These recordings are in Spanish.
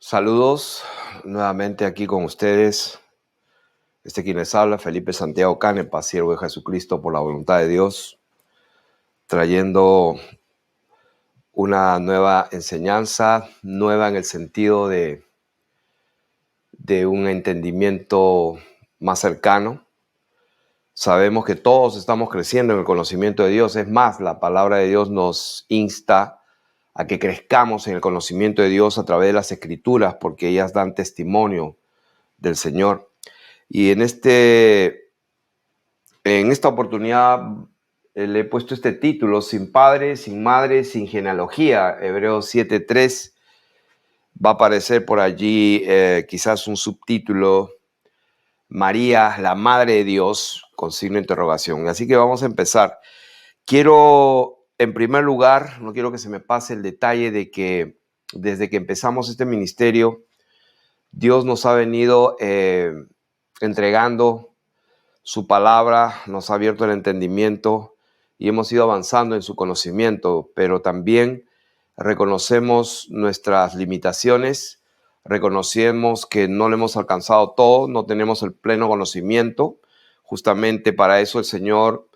Saludos nuevamente aquí con ustedes. Quien les habla, Felipe Santiago Canepa, siervo de Jesucristo por la voluntad de Dios, trayendo una nueva enseñanza, nueva en el sentido de un entendimiento más cercano. Sabemos que todos estamos creciendo en el conocimiento de Dios. Es más, la palabra de Dios nos insta a que crezcamos en el conocimiento de Dios a través de las Escrituras, porque ellas dan testimonio del Señor. Y en esta oportunidad le he puesto este título: Sin padre, sin madre, sin genealogía. Hebreos 7:3. Va a aparecer por allí quizás un subtítulo: María, la Madre de Dios, con signo de interrogación. Así que vamos a empezar. Quiero, en primer lugar, no quiero que se me pase el detalle de que desde que empezamos este ministerio, Dios nos ha venido entregando su palabra, nos ha abierto el entendimiento y hemos ido avanzando en su conocimiento, pero también reconocemos nuestras limitaciones, reconocemos que no lo hemos alcanzado todo, no tenemos el pleno conocimiento. Justamente para eso el Señor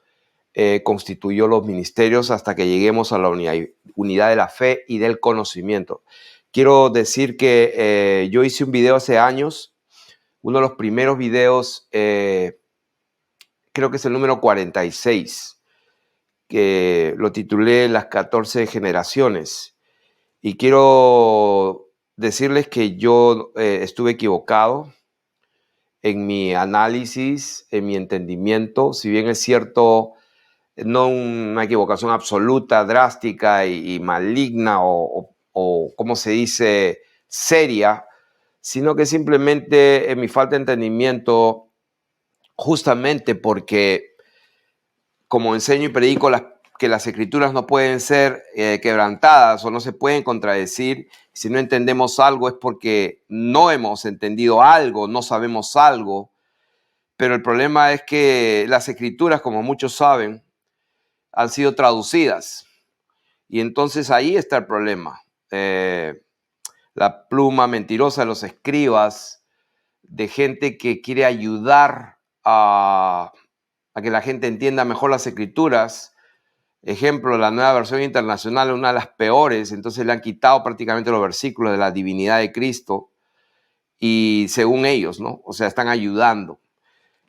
constituyó los ministerios hasta que lleguemos a la unidad de la fe y del conocimiento. Quiero decir que yo hice un video hace años, uno de los primeros videos, creo que es el número 46, que lo titulé Las 14 generaciones. Y quiero decirles que yo estuve equivocado en mi análisis, en mi entendimiento. Si bien es cierto, no una equivocación absoluta, drástica y maligna o, ¿cómo se dice?, seria, sino que simplemente en mi falta de entendimiento, justamente porque, como enseño y predico, que las escrituras no pueden ser quebrantadas o no se pueden contradecir. Si no entendemos algo es porque no hemos entendido algo, no sabemos algo. Pero el problema es que las escrituras, como muchos saben, han sido traducidas. Y entonces ahí está el problema. La pluma mentirosa de los escribas, de gente que quiere ayudar a que la gente entienda mejor las escrituras. Ejemplo, la Nueva Versión Internacional, una de las peores, entonces le han quitado prácticamente los versículos de la divinidad de Cristo, y según ellos, ¿no? O sea, están ayudando.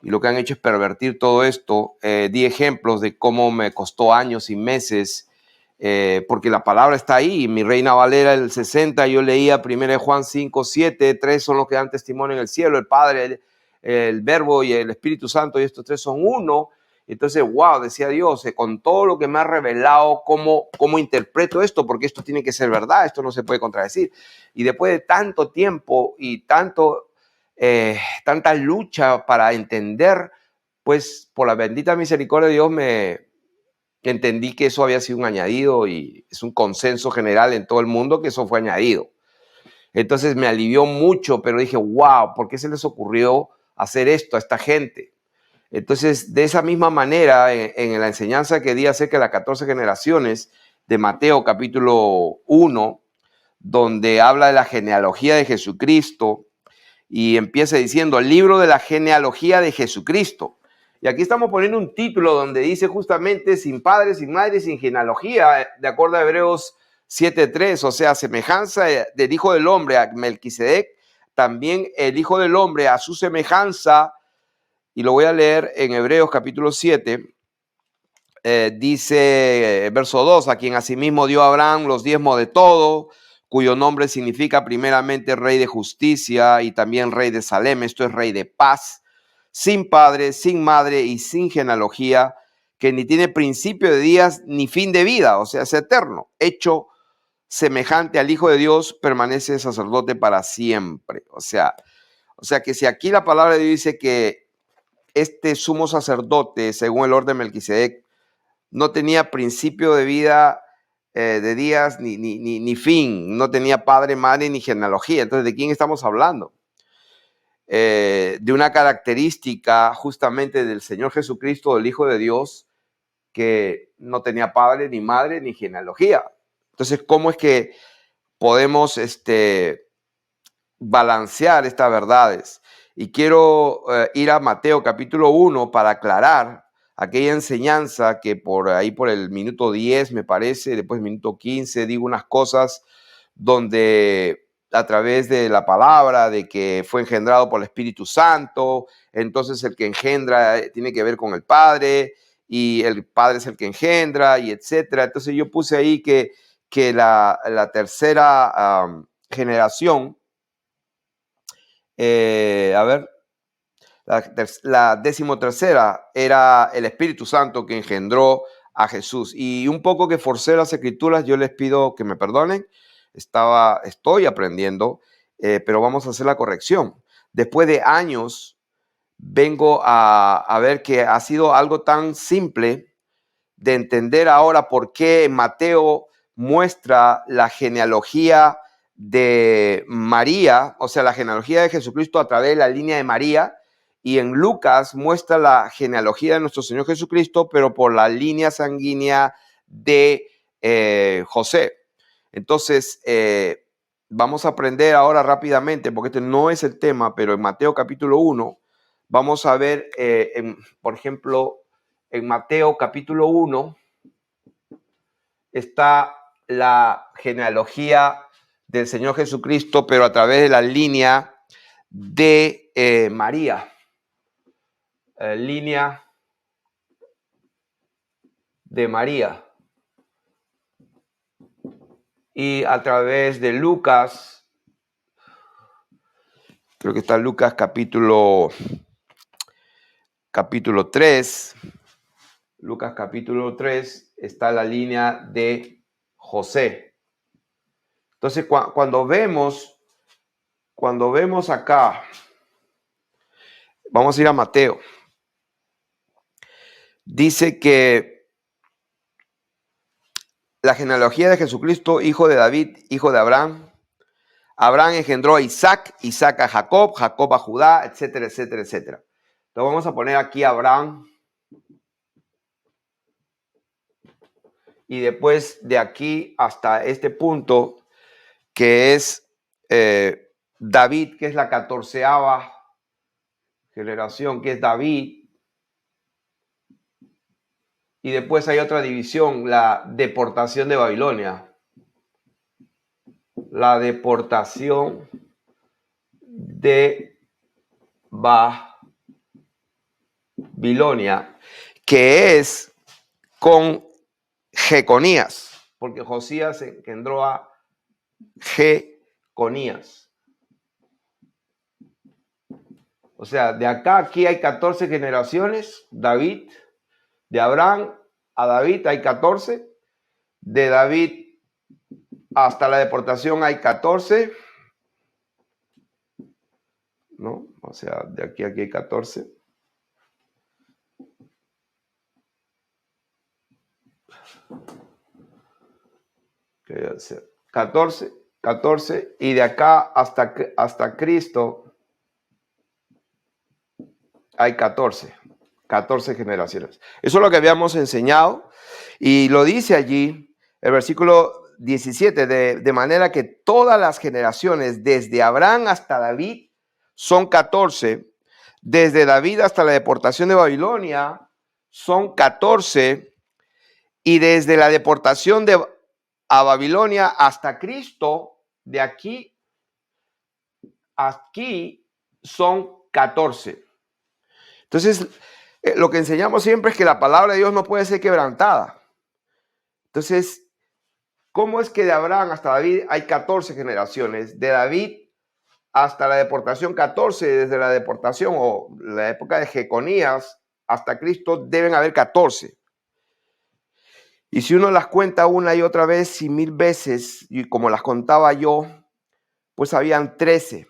Y lo que han hecho es pervertir todo esto. Di ejemplos de cómo me costó años y meses, porque la palabra está ahí. Mi Reina Valera, el 60, yo leía 1 Juan 5:7, 3 son los que dan testimonio en el cielo: el Padre, el Verbo y el Espíritu Santo, y estos tres son uno. Entonces, wow, decía Dios, con todo lo que me ha revelado, ¿cómo interpreto esto? Porque esto tiene que ser verdad, esto no se puede contradecir. Y después de tanto tiempo y tanta lucha para entender, pues por la bendita misericordia de Dios me entendí que eso había sido un añadido, y es un consenso general en todo el mundo que eso fue añadido. Entonces me alivió mucho, pero dije, wow, ¿por qué se les ocurrió hacer esto a esta gente? Entonces, de esa misma manera, en la enseñanza que di acerca de las 14 generaciones de Mateo capítulo 1, donde habla de la genealogía de Jesucristo, y empieza diciendo el libro de la genealogía de Jesucristo. Y aquí estamos poniendo un título donde dice justamente sin padre, sin madre, sin genealogía, de acuerdo a Hebreos 7:3, o sea, semejanza del Hijo del Hombre a Melquisedec, también el Hijo del Hombre a su semejanza. Y lo voy a leer en Hebreos capítulo 7, dice verso 2, a quien asimismo dio a Abraham los diezmos de todo, cuyo nombre significa primeramente Rey de Justicia y también Rey de Salem, esto es Rey de Paz, sin padre, sin madre y sin genealogía, que ni tiene principio de días ni fin de vida, o sea, es eterno, hecho semejante al Hijo de Dios, permanece sacerdote para siempre. O sea que si aquí la palabra de Dios dice que este sumo sacerdote, según el orden de Melquisedec, no tenía principio de vida, de días, ni fin, no tenía padre, madre, ni genealogía. Entonces, ¿de quién estamos hablando? De una característica justamente del Señor Jesucristo, del Hijo de Dios, que no tenía padre, ni madre, ni genealogía. Entonces, ¿cómo es que podemos balancear estas verdades. Y quiero ir a Mateo capítulo 1 para aclarar aquella enseñanza que por ahí por el minuto 10 me parece, después minuto 15 digo unas cosas donde a través de la palabra, de que fue engendrado por el Espíritu Santo, entonces el que engendra tiene que ver con el Padre, y el Padre es el que engendra, y etcétera. Entonces yo puse ahí que la tercera generación, la decimotercera era el Espíritu Santo que engendró a Jesús. Y un poco que forcé las escrituras, yo les pido que me perdonen. Estoy aprendiendo, pero vamos a hacer la corrección. Después de años, vengo a ver que ha sido algo tan simple de entender ahora por qué Mateo muestra la genealogía de María, o sea, la genealogía de Jesucristo a través de la línea de María, y en Lucas muestra la genealogía de nuestro Señor Jesucristo, pero por la línea sanguínea de José. Entonces, vamos a aprender ahora rápidamente, porque este no es el tema, pero en Mateo capítulo 1, vamos a ver, por ejemplo, en Mateo capítulo 1 está la genealogía del Señor Jesucristo, pero a través de la línea de María. Línea de María. Y a través de Lucas, creo que está Lucas capítulo 3. Lucas capítulo 3 está la línea de José. Entonces, cuando vemos acá, vamos a ir a Mateo. Dice que la genealogía de Jesucristo, hijo de David, hijo de Abraham. Abraham engendró a Isaac, Isaac a Jacob, Jacob a Judá, etcétera, etcétera, etcétera. Entonces vamos a poner aquí a Abraham. Y después de aquí hasta este punto, que es David, que es la 14ª generación, que es David. Y después hay otra división, la deportación de Babilonia. La deportación de Babilonia, que es con Jeconías, porque Josías engendró a Jeconías. O sea, de acá a aquí hay 14 generaciones. David, de Abraham a David hay 14. De David hasta la deportación hay 14. ¿No? O sea, de aquí a aquí hay 14. ¿Qué voy a hacer? 14, y de acá hasta Cristo hay 14 generaciones. Eso es lo que habíamos enseñado, y lo dice allí el versículo 17, de manera que todas las generaciones desde Abraham hasta David son 14, desde David hasta la deportación de Babilonia son 14, y desde la deportación a Babilonia hasta Cristo, de aquí son 14. Entonces, lo que enseñamos siempre es que la palabra de Dios no puede ser quebrantada. Entonces, ¿cómo es que de Abraham hasta David hay 14 generaciones? De David hasta la deportación 14, desde la deportación o la época de Jeconías hasta Cristo deben haber 14. Y si uno las cuenta una y otra vez y 1000 veces, y como las contaba yo, pues habían 13.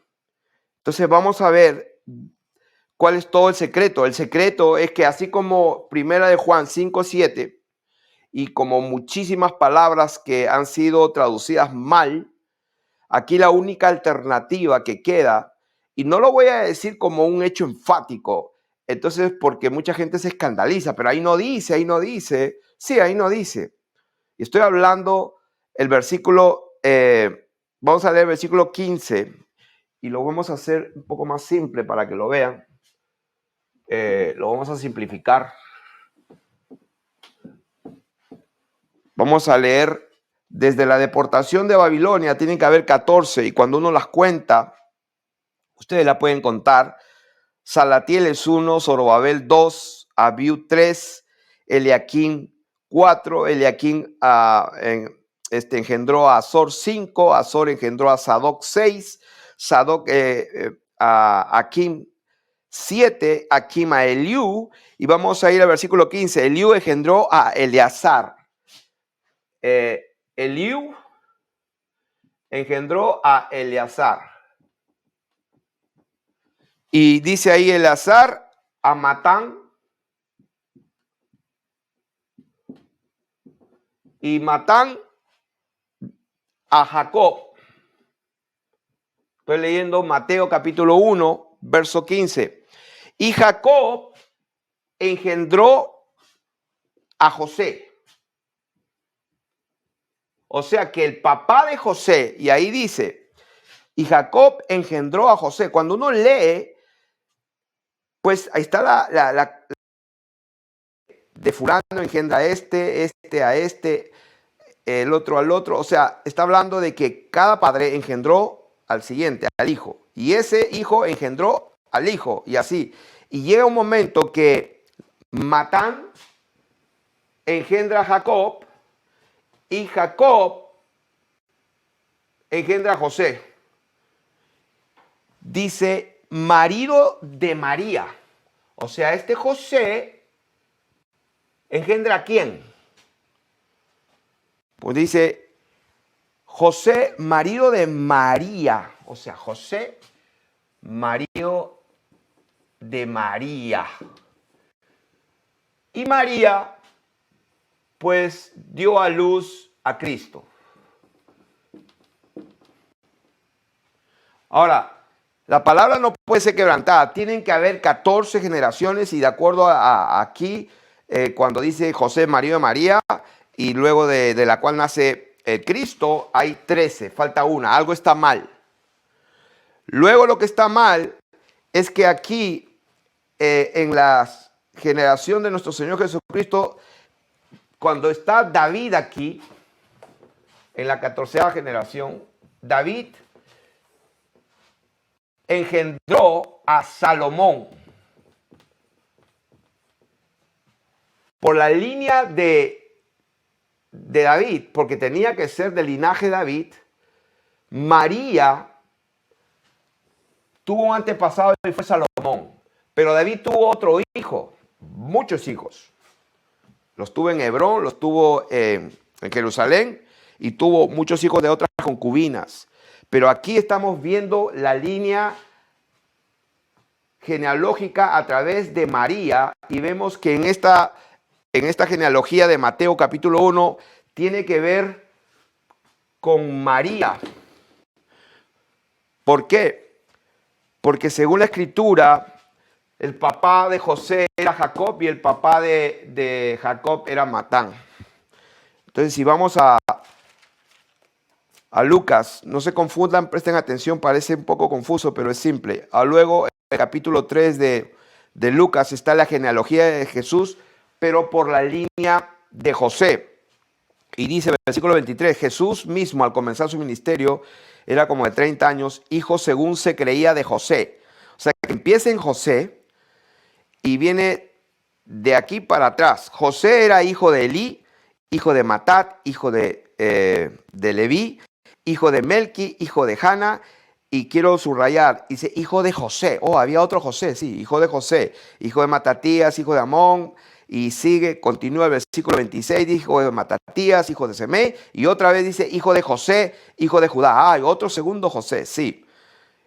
Entonces vamos a ver cuál es todo el secreto. El secreto es que así como Primera de Juan 5:7 y como muchísimas palabras que han sido traducidas mal, aquí la única alternativa que queda, y no lo voy a decir como un hecho enfático, entonces porque mucha gente se escandaliza, pero ahí no dice, sí, ahí no dice. Y estoy hablando el versículo, vamos a leer el versículo 15, y lo vamos a hacer un poco más simple para que lo vean. Lo vamos a simplificar. Vamos a leer desde la deportación de Babilonia, tienen que haber 14, y cuando uno las cuenta, ustedes la pueden contar. Salatiel es 1, Zorobabel 2, Abiud 3, Eliaquim 4, Eliaquim engendró a Azor 5, Azor engendró a Sadoc 6, Sadoc a Akim 7, Akim a Eliú, y vamos a ir al versículo 15. Eliú engendró a Eleazar. Eliú engendró a Eleazar. Y dice ahí Eleazar a Matán. Y Matán a Jacob. Estoy leyendo Mateo capítulo 1, verso 15. Y Jacob engendró a José. O sea que el papá de José, y ahí dice, y Jacob engendró a José. Cuando uno lee, pues ahí está la de fulano engendra a este a este, el otro al otro. O sea, está hablando de que cada padre engendró al siguiente, al hijo. Y ese hijo engendró al hijo, y así. Y llega un momento que Matán engendra a Jacob, y Jacob engendra a José. Dice, marido de María. O sea, este José engendra a quién. Pues dice, José, marido de María. O sea, José, marido de María. Y María, pues, dio a luz a Cristo. Ahora, la palabra no puede ser quebrantada. Tienen que haber 14 generaciones, y de acuerdo a aquí, cuando dice José, marido de María, y luego de la cual nace Cristo, hay 13, falta una, algo está mal. Luego lo que está mal es que aquí, en la generación de nuestro Señor Jesucristo, cuando está David aquí, en la 14ª generación, David engendró a Salomón. Por la línea de David, porque tenía que ser del linaje de David, María tuvo un antepasado y fue Salomón. Pero David tuvo otro hijo, muchos hijos. Los tuvo en Hebrón, los tuvo en Jerusalén, y tuvo muchos hijos de otras concubinas. Pero aquí estamos viendo la línea genealógica a través de María, y vemos que en esta genealogía de Mateo capítulo 1 tiene que ver con María. ¿Por qué? Porque según la escritura, el papá de José era Jacob, y el papá de Jacob era Matán. Entonces, si vamos a Lucas, no se confundan, presten atención, parece un poco confuso, pero es simple. Luego, en el capítulo 3 de Lucas está la genealogía de Jesús, pero por la línea de José. Y dice el versículo 23, Jesús mismo al comenzar su ministerio era como de 30 años, hijo según se creía de José. O sea, que empieza en José y viene de aquí para atrás. José era hijo de Elí, hijo de Matat, hijo de Leví, hijo de Melqui, hijo de Jana, y quiero subrayar, dice hijo de José. Oh, había otro José, sí, hijo de José, hijo de Matatías, hijo de Amón, y sigue, continúa el versículo 26, hijo de Matatías, hijo de Semei, y otra vez dice hijo de José, hijo de Judá. Ah, otro segundo José, sí.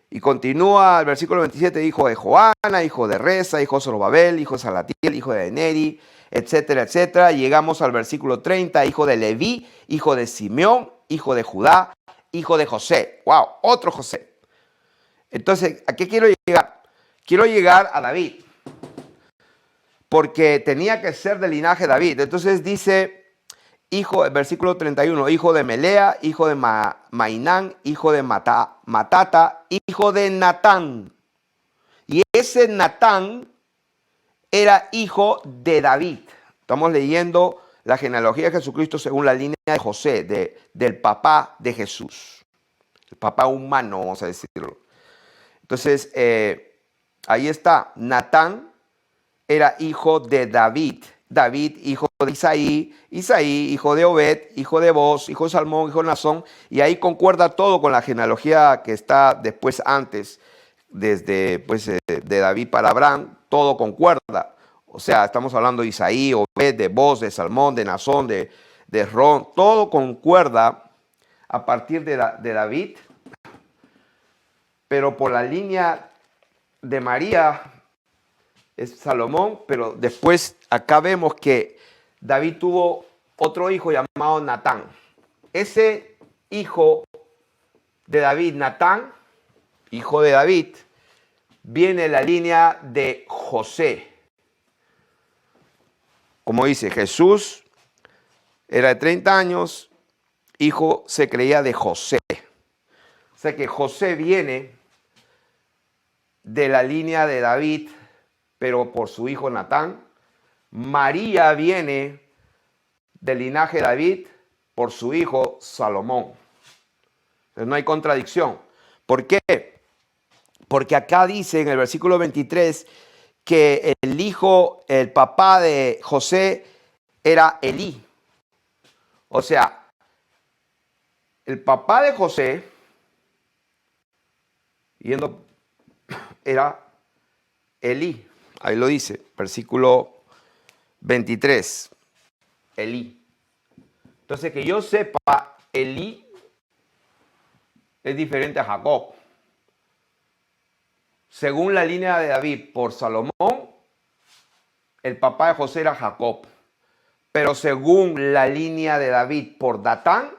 Y continúa el versículo 27, hijo de Joana, hijo de Reza, hijo de Zorobabel, hijo de Salatiel, hijo de Neri, etcétera, etcétera. Llegamos al versículo 30, hijo de Leví, hijo de Simeón, hijo de Judá, hijo de José. ¡Wow! Otro José. Entonces, ¿a qué quiero llegar? Quiero llegar a David, porque tenía que ser del linaje de David. Entonces dice, versículo 31, hijo de Melea, hijo de Mainán, hijo de Matata, hijo de Natán. Y ese Natán era hijo de David. Estamos leyendo la genealogía de Jesucristo según la línea de José, del papá de Jesús. El papá humano, vamos a decirlo. Entonces, ahí está. Natán era hijo de David. David, hijo de Isaí. Isaí, hijo de Obed, hijo de Boz, hijo de Salmón, hijo de Nazón. Y ahí concuerda todo con la genealogía que está después, antes, desde pues, de David para Abraham. Todo concuerda. O sea, estamos hablando de Isaí, Obed, de Boz, de Salmón, de Nazón, de Ron. Todo concuerda a partir de David. Pero por la línea de María es Salomón, pero después acá vemos que David tuvo otro hijo llamado Natán. Ese hijo de David, Natán, hijo de David, viene de la línea de José. Como dice, Jesús era de 30 años, hijo se creía de José. O sea que José viene de la línea de David, pero por su hijo Natán. María viene del linaje de David por su hijo Salomón. Entonces no hay contradicción. ¿Por qué? Porque acá dice en el versículo 23 que el papá de José era Elí. O sea, el papá de José era Elí. Ahí lo dice, versículo 23. Elí. Entonces, que yo sepa, Elí es diferente a Jacob. Según la línea de David por Salomón, el papá de José era Jacob. Pero según la línea de David por Datán,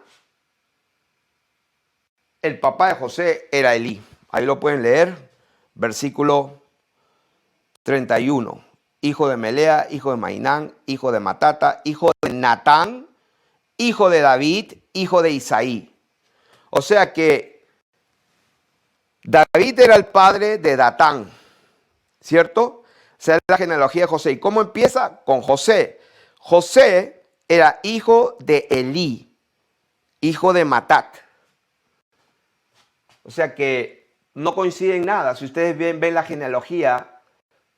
el papá de José era Elí. Ahí lo pueden leer, versículo 31. Hijo de Melea, hijo de Mainán, hijo de Matata, hijo de Natán, hijo de David, hijo de Isaí. O sea que David era el padre de Datán, ¿cierto? O sea, es la genealogía de José. ¿Y cómo empieza? Con José. José era hijo de Elí, hijo de Matat. O sea que no coincide en nada. Si ustedes ven la genealogía,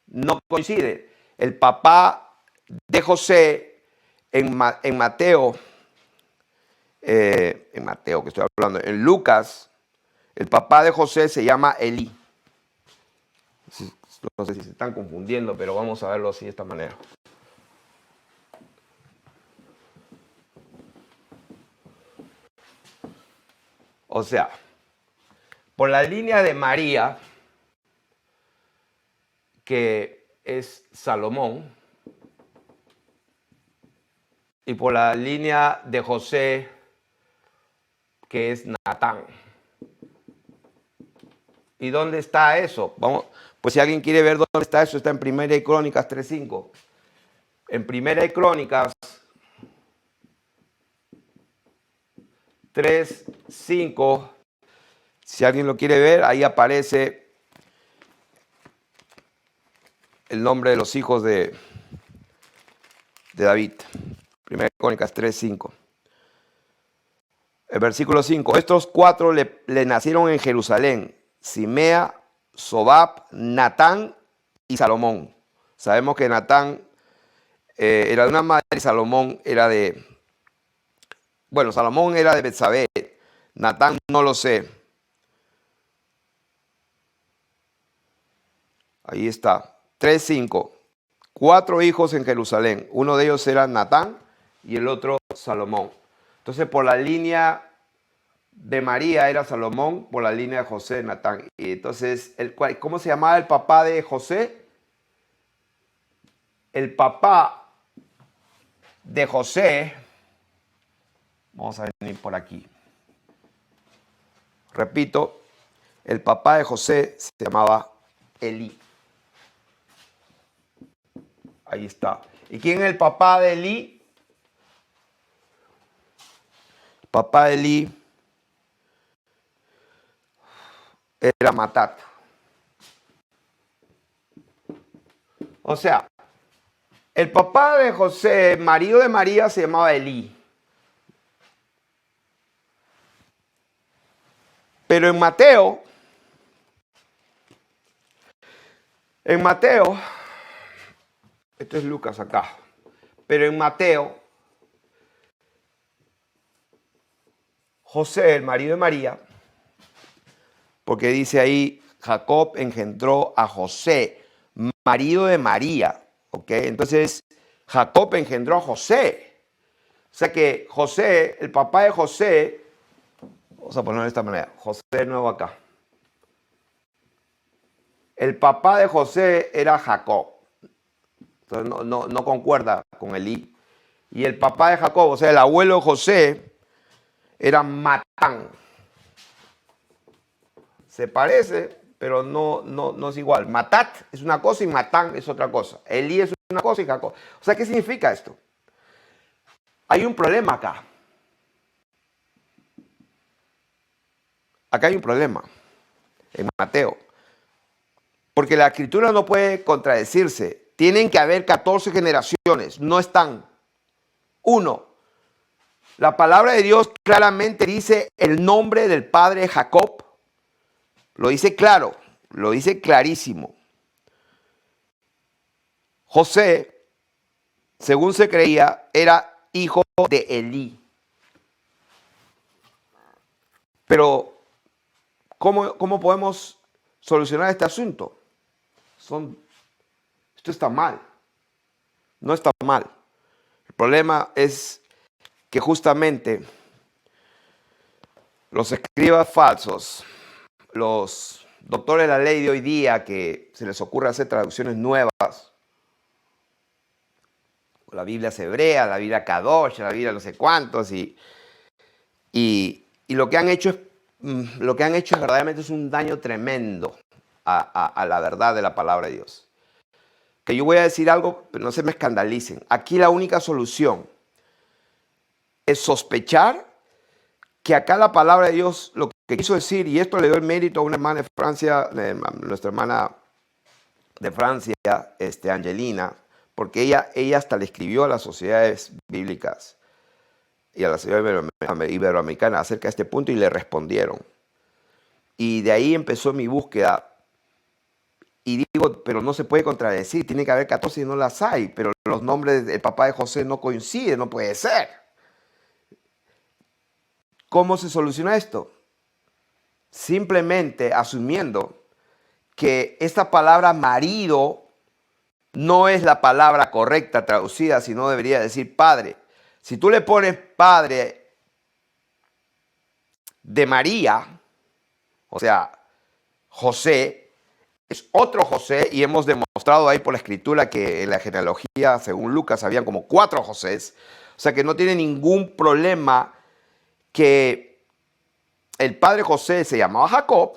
no coincide. El papá de José en Mateo, que estoy hablando, en Lucas, el papá de José se llama Elí. No sé si se están confundiendo, pero vamos a verlo así de esta manera. O sea, por la línea de María, que es Salomón, y por la línea de José, que es Natán. ¿Y dónde está eso? Vamos, pues si alguien quiere ver dónde está eso, está en Primera de Crónicas 3:5. En Primera de Crónicas 3:5, si alguien lo quiere ver, ahí aparece el nombre de los hijos de David. Primera de Crónicas 3:5. El versículo 5. Estos 4 le nacieron en Jerusalén: Simea, Sobab, Natán y Salomón. Sabemos que Natán era de una madre y Salomón era de... Bueno, Salomón era de Betsabé. Natán no lo sé. Ahí está. 3:5. 4 hijos en Jerusalén. Uno de ellos era Natán y el otro Salomón. Entonces, por la línea de María era Salomón, por la línea de José, Natán. Y entonces, ¿cómo se llamaba el papá de José? El papá de José, vamos a venir por aquí. Repito, el papá de José se llamaba Elí. Ahí está. ¿Y quién es el papá de Elí? Papá de Elí era Matat. O sea, el papá de José, marido de María, se llamaba Elí. Pero en Mateo, esto es Lucas acá, pero en Mateo, José, el marido de María, porque dice ahí, Jacob engendró a José, marido de María, ¿ok? Entonces, Jacob engendró a José. O sea que José, el papá de José, vamos a ponerlo de esta manera, José de nuevo acá. El papá de José era Jacob. Entonces no concuerda con Elí. Y el papá de Jacob, o sea, el abuelo de José, era Matán. Se parece, pero no es igual. Matat es una cosa y Matán es otra cosa. Elí es una cosa y Jacob. O sea, ¿qué significa esto? Hay un problema acá. Acá hay un problema en Mateo. Porque la escritura no puede contradecirse. Tienen que haber 14 generaciones. No están. 1. La palabra de Dios claramente dice el nombre del padre Jacob. Lo dice claro. Lo dice clarísimo. José, según se creía, era hijo de Elí. Pero, ¿cómo podemos solucionar este asunto? Esto está mal. No está mal. El problema es que justamente los escribas falsos, los doctores de la ley de hoy día que se les ocurre hacer traducciones nuevas, la Biblia es hebrea, la Biblia Kadosh, la Biblia no sé cuántos, y lo que han hecho es verdaderamente es un daño tremendo a la verdad de la palabra de Dios. Que yo voy a decir algo, pero no se me escandalicen. Aquí la única solución es sospechar que acá la palabra de Dios lo que quiso decir, y esto le doy el mérito a una hermana de Francia, nuestra hermana de Francia, Angelina, porque ella hasta le escribió a las sociedades bíblicas y a la sociedad iberoamericana acerca de este punto y le respondieron. Y de ahí empezó mi búsqueda. Y digo, pero no se puede contradecir, tiene que haber 14 y no las hay, pero los nombres del papá de José no coinciden, no puede ser. ¿Cómo se soluciona esto? Simplemente asumiendo que esta palabra marido no es la palabra correcta traducida, sino debería decir padre. Si tú le pones padre de María, o sea, José, es otro José, y hemos demostrado ahí por la escritura que en la genealogía, según Lucas, habían como 4 Josés. O sea que no tiene ningún problema que el padre José se llamaba Jacob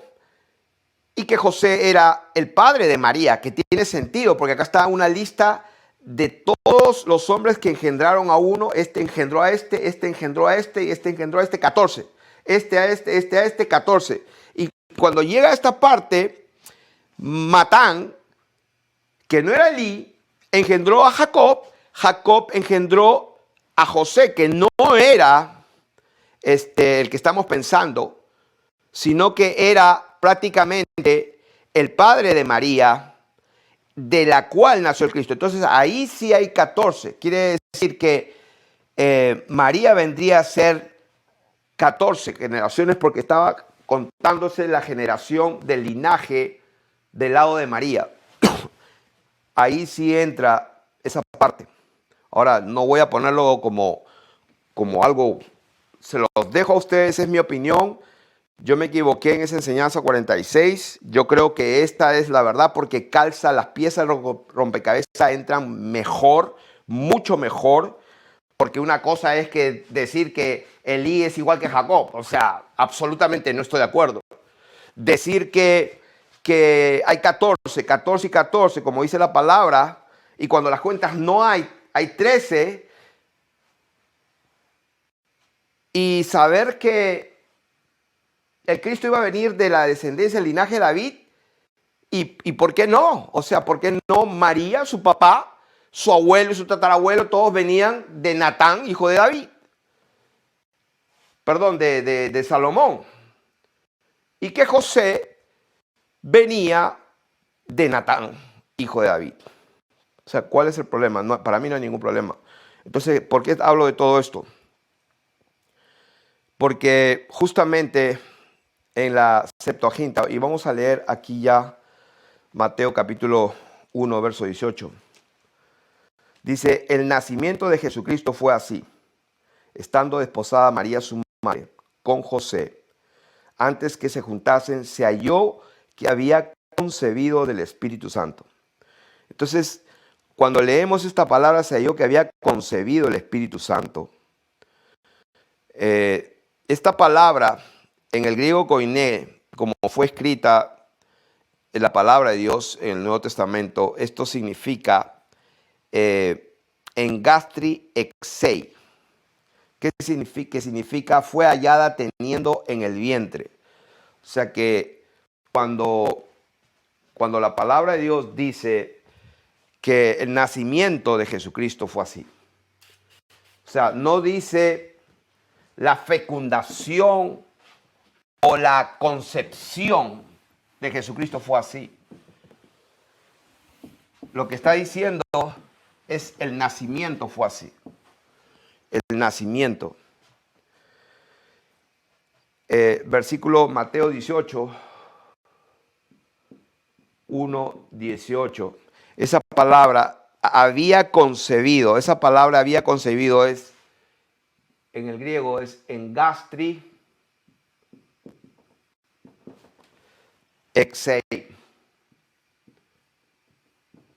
y que José era el padre de María, que tiene sentido, porque acá está una lista de todos los hombres que engendraron a uno. Este engendró a este engendró a este, y este engendró a este, 14. Este a este, 14. Y cuando llega a esta parte, Matán, que no era Elí, engendró a Jacob. Jacob engendró a José, que no era el que estamos pensando, sino que era prácticamente el padre de María, de la cual nació el Cristo. Entonces ahí sí hay 14. Quiere decir que María vendría a ser 14 generaciones porque estaba contándose la generación del linaje del lado de María. Ahí sí entra esa parte. Ahora, no voy a ponerlo como algo, se los dejo a ustedes, es mi opinión. Yo me equivoqué en esa enseñanza 46. Yo creo que esta es la verdad porque calza, las piezas del rompecabezas entran mejor, mucho mejor. Porque una cosa es que decir que Elí es igual que Jacob. O sea, absolutamente no estoy de acuerdo. Decir que hay 14 y 14, como dice la palabra, y cuando las cuentas no hay 13. y saber que el Cristo iba a venir de la descendencia del linaje de David. ¿Y por qué no? O sea, ¿por qué no María, su papá, su abuelo y su tatarabuelo, todos venían de Natán, hijo de David? Perdón, de Salomón. Y que José venía de Natán, hijo de David. O sea, ¿cuál es el problema? No, para mí no hay ningún problema. Entonces, ¿por qué hablo de todo esto? Porque justamente en la Septuaginta, y vamos a leer aquí ya Mateo capítulo 1, verso 18. Dice, el nacimiento de Jesucristo fue así. Estando desposada María su madre con José, antes que se juntasen, se halló que había concebido del Espíritu Santo. Entonces, cuando leemos esta palabra, se halló que había concebido el Espíritu Santo. Esta palabra en el griego koiné, como fue escrita en la palabra de Dios en el Nuevo Testamento, esto significa engastri exei. ¿Qué significa? Significa fue hallada teniendo en el vientre. O sea que cuando la palabra de Dios dice que el nacimiento de Jesucristo fue así. O sea, no dice la fecundación o la concepción de Jesucristo fue así. Lo que está diciendo es el nacimiento fue así. El nacimiento. Versículo Mateo 18, 1, 18. Esa palabra había concebido, esa palabra había concebido es, en el griego es engastri exei,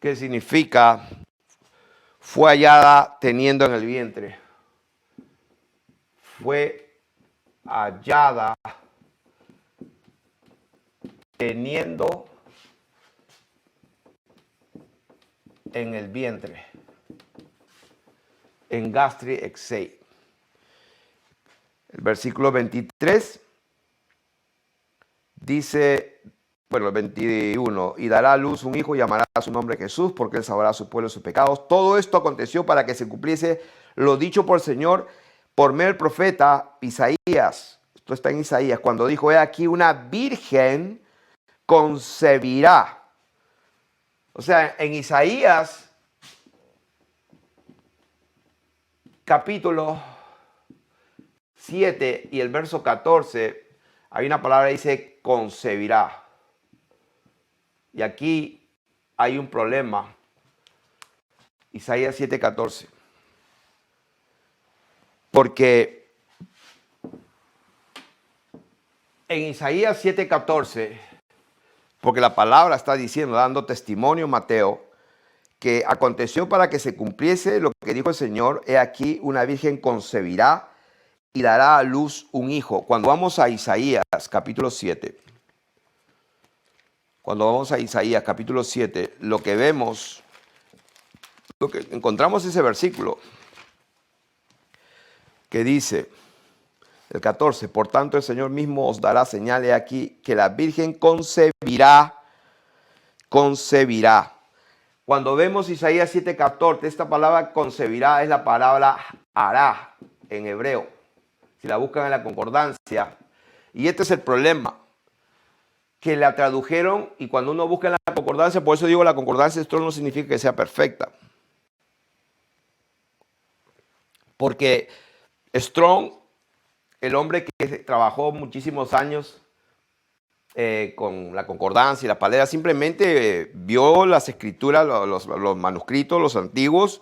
que significa fue hallada teniendo en el vientre. Fue hallada teniendo en el vientre. Engastri exei. El versículo 23 dice, bueno, el 21, y dará a luz un hijo y llamará a su nombre Jesús, porque él sabrá a su pueblo sus pecados. Todo esto aconteció para que se cumpliese lo dicho por el Señor por medio del profeta Isaías. Esto está en Isaías, cuando dijo, he aquí una virgen concebirá. O sea, en Isaías capítulo 7 y el verso 14, hay una palabra que dice concebirá. Y aquí hay un problema. Isaías 7:14. Porque en Isaías 7:14, porque la palabra está diciendo, dando testimonio Mateo, que aconteció para que se cumpliese lo que dijo el Señor, he aquí una virgen concebirá y dará a luz un hijo. Cuando vamos a Isaías capítulo 7, lo que vemos, lo que encontramos ese versículo que dice, el 14, por tanto el Señor mismo os dará señales aquí que la virgen concebirá. Cuando vemos Isaías 7:14, esta palabra concebirá es la palabra hará en hebreo. Si la buscan en la concordancia. Y este es el problema, que la tradujeron y cuando uno busca en la concordancia, por eso digo la concordancia, esto no significa que sea perfecta. Porque Strong, el hombre que trabajó muchísimos años con la concordancia y la palabra, simplemente vio las escrituras, los manuscritos, los antiguos,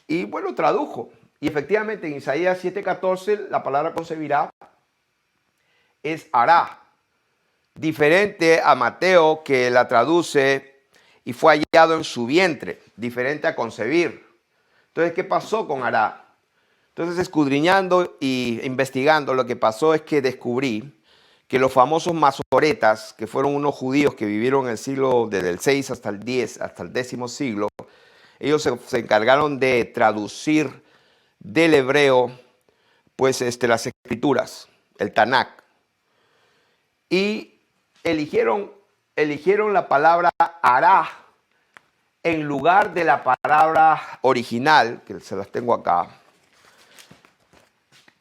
y bueno, tradujo. Y efectivamente en Isaías 7:14 la palabra concebirá es hará. Diferente a Mateo, que la traduce y fue hallado en su vientre, diferente a concebir. Entonces, ¿qué pasó con hará? Entonces, escudriñando e investigando, lo que pasó es que descubrí que los famosos masoretas, que fueron unos judíos que vivieron en el siglo desde el 6 hasta el 10, hasta el 10º siglo, ellos se encargaron de traducir del hebreo pues las escrituras, el Tanakh, y eligieron la palabra hará en lugar de la palabra original, que se las tengo acá,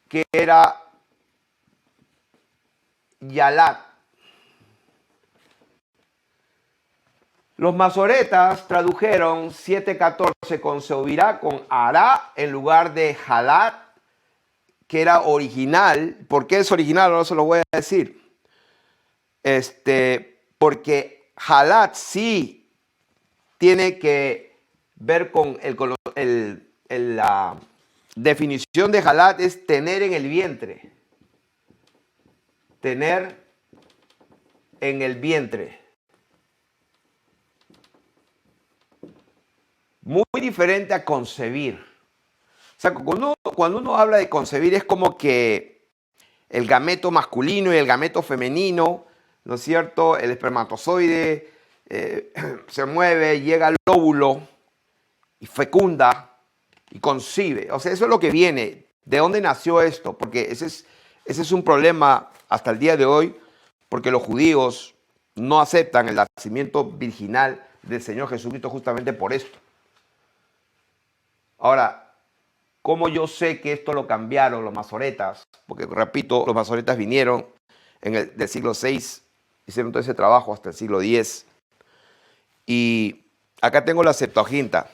que era yalat. Los masoretas tradujeron 7:14 con se oirá con hará en lugar de jalat, que era original. ¿Por qué es original? No se lo voy a decir. Porque jalat sí tiene que ver con la definición de jalat es tener en el vientre. Tener en el vientre. Muy diferente a concebir. O sea, cuando uno habla de concebir es como que el gameto masculino y el gameto femenino, ¿no es cierto? El espermatozoide se mueve, llega al óvulo y fecunda y concibe. O sea, eso es lo que viene. ¿De dónde nació esto? Porque ese es un problema hasta el día de hoy, porque los judíos no aceptan el nacimiento virginal del Señor Jesucristo justamente por esto. Ahora, ¿cómo yo sé que esto lo cambiaron los masoretas? Porque, repito, los masoretas vinieron del siglo VI, hicieron todo ese trabajo hasta el siglo X. Y acá tengo la Septuaginta.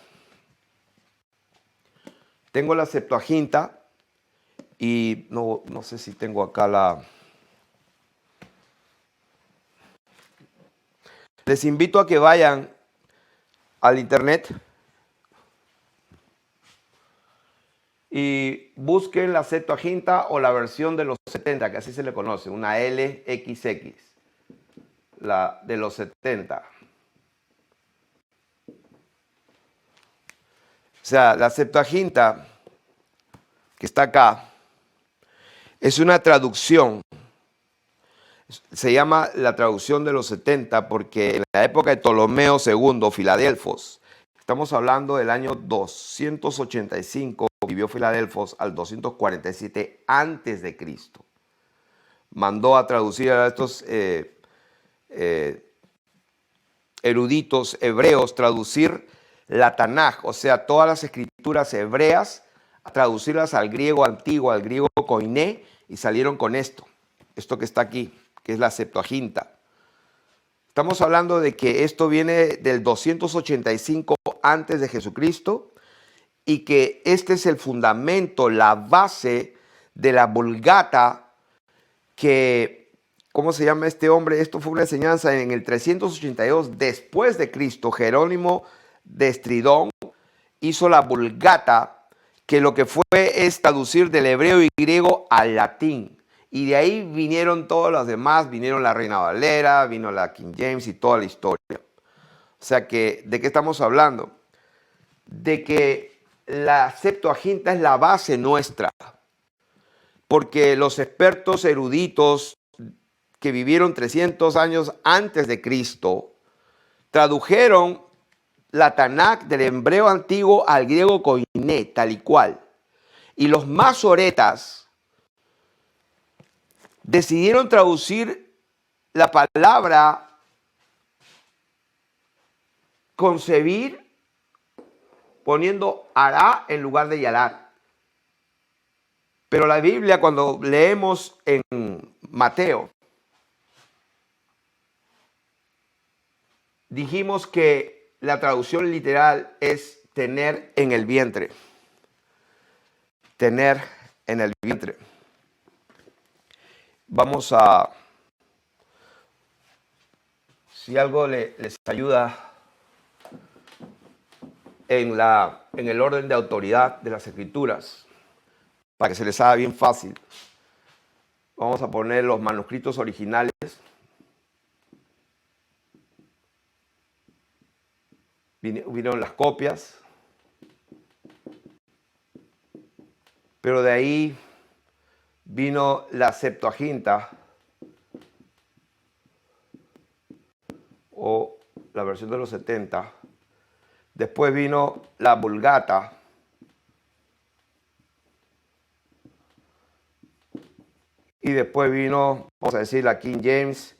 Tengo la Septuaginta y no sé si tengo acá la... Les invito a que vayan al internet y busquen la Septuaginta o la versión de los 70, que así se le conoce, una LXX, la de los 70. O sea, la Septuaginta, que está acá, es una traducción. Se llama la traducción de los 70 porque en la época de Ptolomeo II, Filadelfos, estamos hablando del año 285, vivió Filadelfos al 247 antes de Cristo. Mandó a traducir a estos eruditos hebreos, traducir la Tanaj, o sea, todas las escrituras hebreas, a traducirlas al griego antiguo, al griego koiné, y salieron con esto que está aquí, que es la Septuaginta. Estamos hablando de que esto viene del 285 antes de Jesucristo y que este es el fundamento, la base de la Vulgata que, ¿cómo se llama este hombre? Esto fue una enseñanza en el 382 después de Cristo. Jerónimo de Estridón hizo la Vulgata, que lo que fue es traducir del hebreo y griego al latín. Y de ahí vinieron todos los demás, vinieron la Reina Valera, vino la King James y toda la historia. O sea que, ¿de qué estamos hablando? De que la Septuaginta es la base nuestra. Porque los expertos eruditos que vivieron 300 años antes de Cristo tradujeron la Tanakh del hebreo antiguo al griego koiné, tal y cual. Y los masoretas decidieron traducir la palabra concebir poniendo hará en lugar de yalat. Pero la Biblia, cuando leemos en Mateo, dijimos que la traducción literal es tener en el vientre. Tener en el vientre. Vamos a, si algo les ayuda en el orden de autoridad de las escrituras, para que se les haga bien fácil, vamos a poner los manuscritos originales. Vinieron las copias, pero de ahí vino la Septuaginta o la versión de los 70. Después vino la Vulgata. y después vino, vamos a decir, la King James,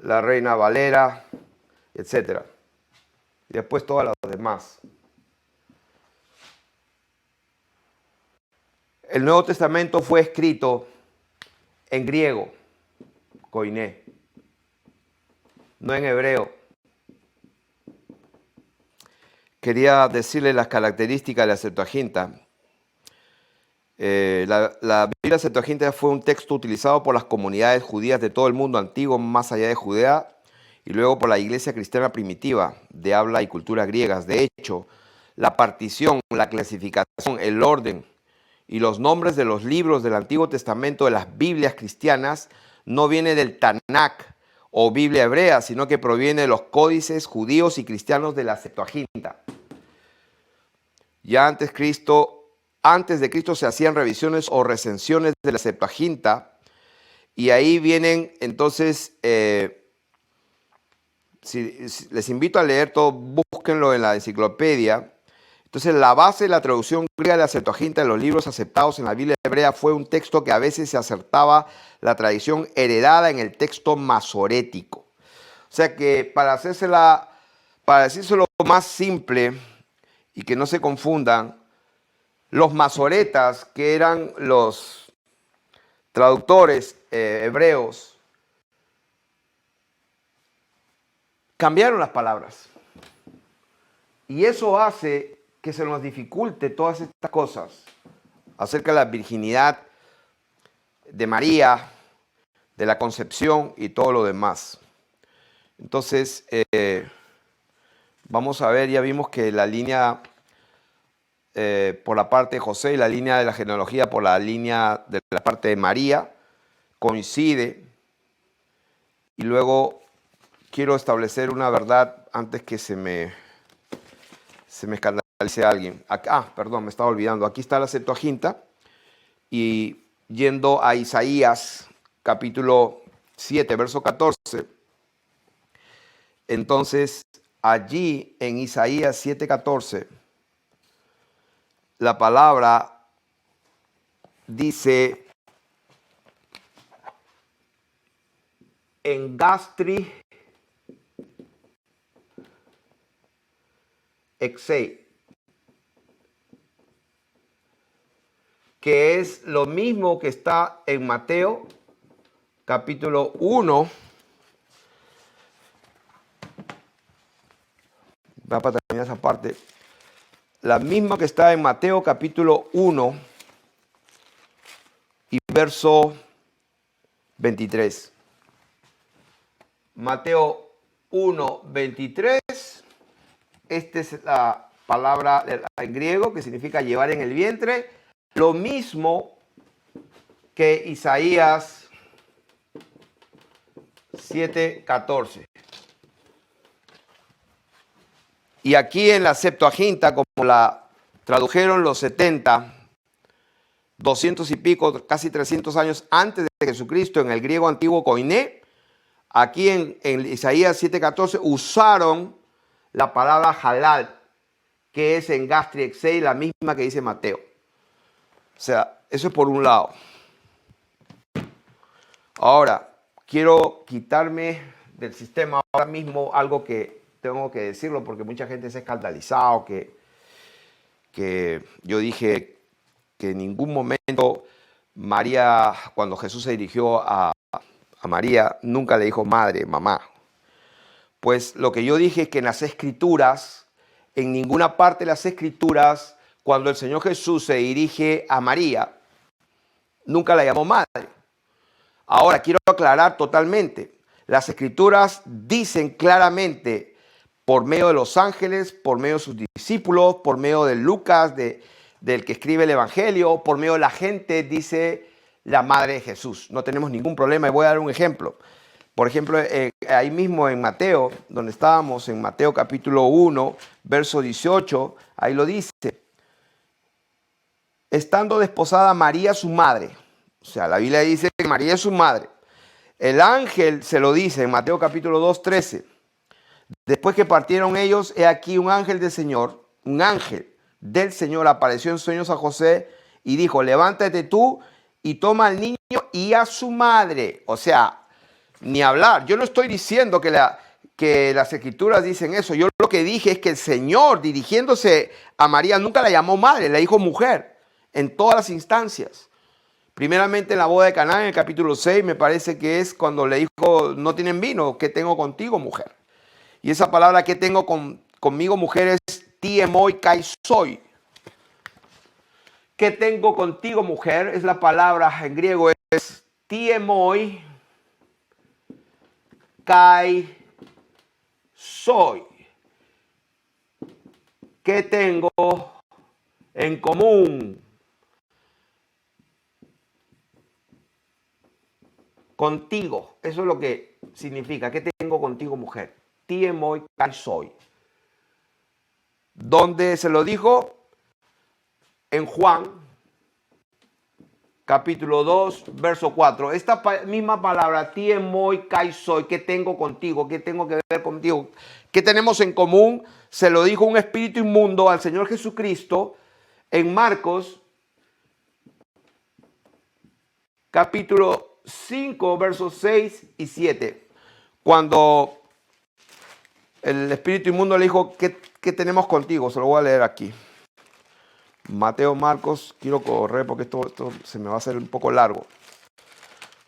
la Reina Valera, etc. Y después todas las demás. El Nuevo Testamento fue escrito en griego, koiné, no en hebreo. Quería decirle las características de la Septuaginta. La Biblia Septuaginta fue un texto utilizado por las comunidades judías de todo el mundo antiguo, más allá de Judea, y luego por la iglesia cristiana primitiva de habla y cultura griegas. De hecho, la partición, la clasificación, el orden y los nombres de los libros del Antiguo Testamento de las Biblias cristianas no viene del Tanakh o Biblia hebrea, sino que proviene de los códices judíos y cristianos de la Septuaginta. Ya antes de Cristo se hacían revisiones o recensiones de la Septuaginta, y ahí vienen entonces, si les invito a leer todo, búsquenlo en la enciclopedia. Entonces, la base de la traducción griega de la Septuaginta de los libros aceptados en la Biblia hebrea fue un texto que a veces se acertaba la tradición heredada en el texto masorético. O sea que para decírselo más simple y que no se confundan, los masoretas, que eran los traductores hebreos, cambiaron las palabras. Y eso hace que se nos dificulte todas estas cosas acerca de la virginidad de María, de la concepción y todo lo demás. Entonces, vamos a ver, ya vimos que la línea por la parte de José y la línea de la genealogía por la línea de la parte de María coincide. Y luego quiero establecer una verdad antes que se me escandalice alguien. Perdón, me estaba olvidando. Aquí está la Septuaginta, y yendo a Isaías capítulo 7, verso 14. Entonces, allí en Isaías 7:14, la palabra dice en gastri exei, que es lo mismo que está en Mateo capítulo 1. Va para terminar esa parte. La misma que está en Mateo capítulo 1 y verso 23. Mateo 1, 23. Esta es la palabra en griego que significa llevar en el vientre. Lo mismo que Isaías 7:14. Y aquí en la Septuaginta, como la tradujeron los 200 y pico, casi 300 años antes de Jesucristo, en el griego antiguo koiné, aquí en Isaías 7:14 usaron la palabra halal, que es en gastri exei, la misma que dice Mateo. O sea, eso es por un lado. Ahora, quiero quitarme del sistema ahora mismo algo que tengo que decirlo porque mucha gente se ha escandalizado, que yo dije que en ningún momento María, cuando Jesús se dirigió a María, nunca le dijo madre, mamá. Pues lo que yo dije es que en las Escrituras, en ninguna parte de las Escrituras, cuando el Señor Jesús se dirige a María, nunca la llamó madre. Ahora, quiero aclarar totalmente. Las Escrituras dicen claramente, por medio de los ángeles, por medio de sus discípulos, por medio de Lucas, del que escribe el Evangelio, por medio de la gente, dice la madre de Jesús. No tenemos ningún problema y voy a dar un ejemplo. Por ejemplo, ahí mismo en Mateo, donde estábamos, en Mateo capítulo 1, verso 18, ahí lo dice. Estando desposada María su madre. O sea, la Biblia dice que María es su madre. El ángel se lo dice en Mateo capítulo 2, 13. Después que partieron ellos, he aquí un ángel del Señor apareció en sueños a José y dijo, levántate tú y toma al niño y a su madre. O sea, ni hablar. Yo no estoy diciendo que las escrituras dicen eso. Yo lo que dije es que el Señor, dirigiéndose a María, nunca la llamó madre, la dijo mujer en todas las instancias. Primeramente en la boda de Caná, en el capítulo 6, me parece que es cuando le dijo, no tienen vino, ¿qué tengo contigo, mujer? Y esa palabra que tengo conmigo, mujer, es tiemoi kai soy. ¿Qué tengo contigo, mujer? Es la palabra en griego, es tiemoi kai soy. ¿Qué tengo en común contigo? Eso es lo que significa. ¿Qué tengo contigo, mujer? Tiemoi kai soy. ¿Dónde se lo dijo? En Juan, capítulo 2, verso 4. Esta misma palabra, tiemoi kai soy, ¿qué tengo contigo? ¿Qué tengo que ver contigo? ¿Qué tenemos en común? Se lo dijo un espíritu inmundo al Señor Jesucristo en Marcos, capítulo 5, versos 6 y 7. Cuando el espíritu inmundo le dijo, ¿qué tenemos contigo? Se lo voy a leer aquí. Mateo, Marcos, quiero correr porque esto se me va a hacer un poco largo.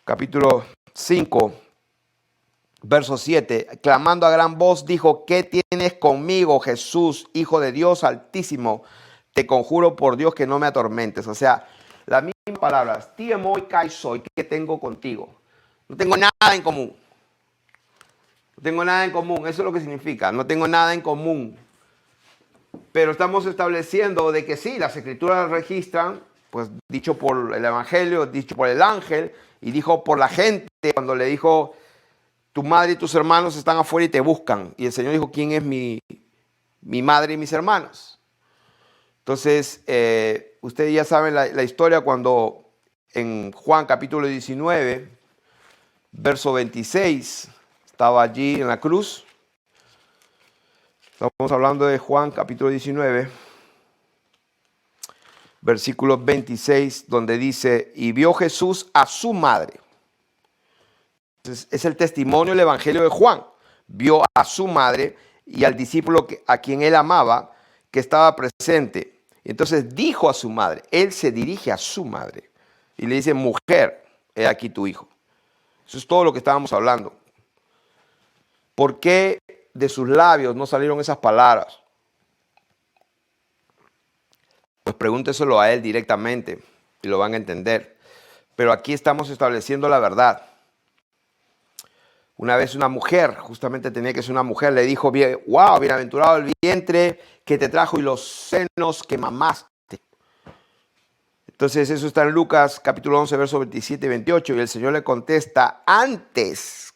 Capítulo 5, verso 7. Clamando a gran voz, dijo, ¿qué tienes conmigo, Jesús, Hijo de Dios Altísimo? Te conjuro por Dios que no me atormentes. O sea, las mismas palabras, tiemoi kai soy, ¿qué tengo contigo? No tengo nada en común. No tengo nada en común, eso es lo que significa, no tengo nada en común. Pero estamos estableciendo de que sí, las escrituras registran, pues dicho por el evangelio, dicho por el ángel, y dijo por la gente, cuando le dijo, tu madre y tus hermanos están afuera y te buscan. Y el Señor dijo, ¿quién es mi madre y mis hermanos? Entonces, ustedes ya saben la historia cuando en Juan capítulo 19, verso 26, estaba allí en la cruz. Estamos hablando de Juan capítulo 19, versículo 26, donde dice, y vio Jesús a su madre. Entonces, es el testimonio del evangelio de Juan. Vio a su madre y al discípulo a quien él amaba, que estaba presente. Entonces dijo a su madre, él se dirige a su madre y le dice, mujer, he aquí tu hijo. Eso es todo lo que estábamos hablando. ¿Por qué de sus labios no salieron esas palabras? Pues pregúnteselo a él directamente y lo van a entender. Pero aquí estamos estableciendo la verdad. Una vez una mujer, justamente tenía que ser una mujer, le dijo, wow, bienaventurado el vientre que te trajo y los senos que mamaste. Entonces eso está en Lucas capítulo 11, versos 27 y 28. Y el Señor le contesta, antes,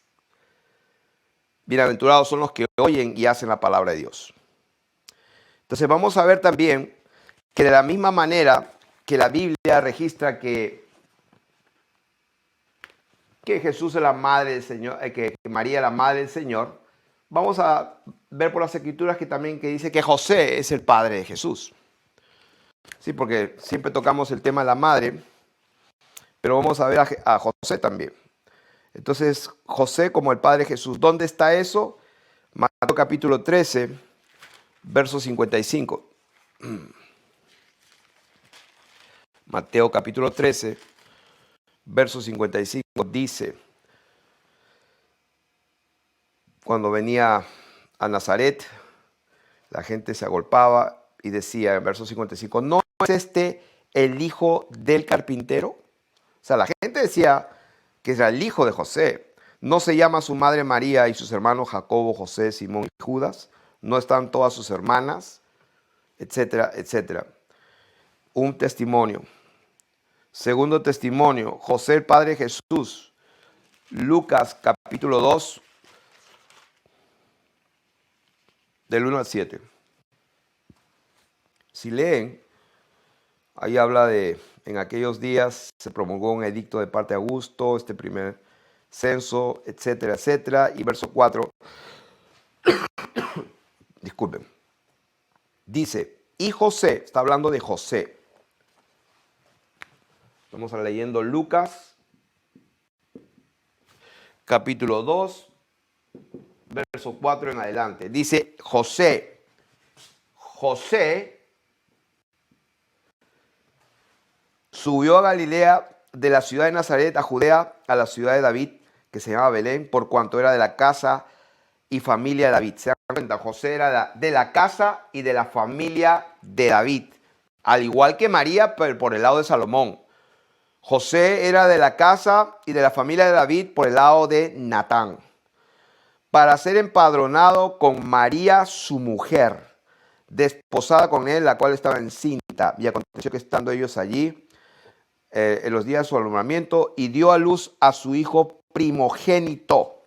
bienaventurados son los que oyen y hacen la palabra de Dios. Entonces vamos a ver también que de la misma manera que la Biblia registra que Jesús es la madre del Señor, que María es la madre del Señor, vamos a ver por las escrituras que también que dice que José es el padre de Jesús. Sí, porque siempre tocamos el tema de la madre, pero vamos a ver a José también. Entonces, José como el padre de Jesús, ¿dónde está eso? Mateo capítulo 13, verso 55. Mateo capítulo 13, verso 55 dice, cuando venía a Nazaret, la gente se agolpaba y decía en verso 55, ¿no es este el hijo del carpintero? O sea, la gente decía que era el hijo de José. ¿No se llama su madre María y sus hermanos Jacobo, José, Simón y Judas? ¿No están todas sus hermanas? Etcétera, etcétera. Un testimonio. Segundo testimonio, José el padre de Jesús. Lucas capítulo 2, del 1 al 7. Si leen, ahí habla de, en aquellos días se promulgó un edicto de parte de Augusto, este primer censo, etcétera, etcétera. Y verso 4, disculpen, dice, y José, está hablando de José. Estamos leyendo Lucas capítulo 2, verso 4 en adelante. Dice, José subió a Galilea de la ciudad de Nazaret a Judea, a la ciudad de David, que se llama Belén, por cuanto era de la casa y familia de David. ¿Se dan cuenta? José era de la casa y de la familia de David, al igual que María, pero por el lado de Salomón. José era de la casa y de la familia de David por el lado de Natán, para ser empadronado con María, su mujer, desposada con él, la cual estaba encinta. Y aconteció que estando ellos allí, en los días de su alumbramiento, y dio a luz a su hijo primogénito,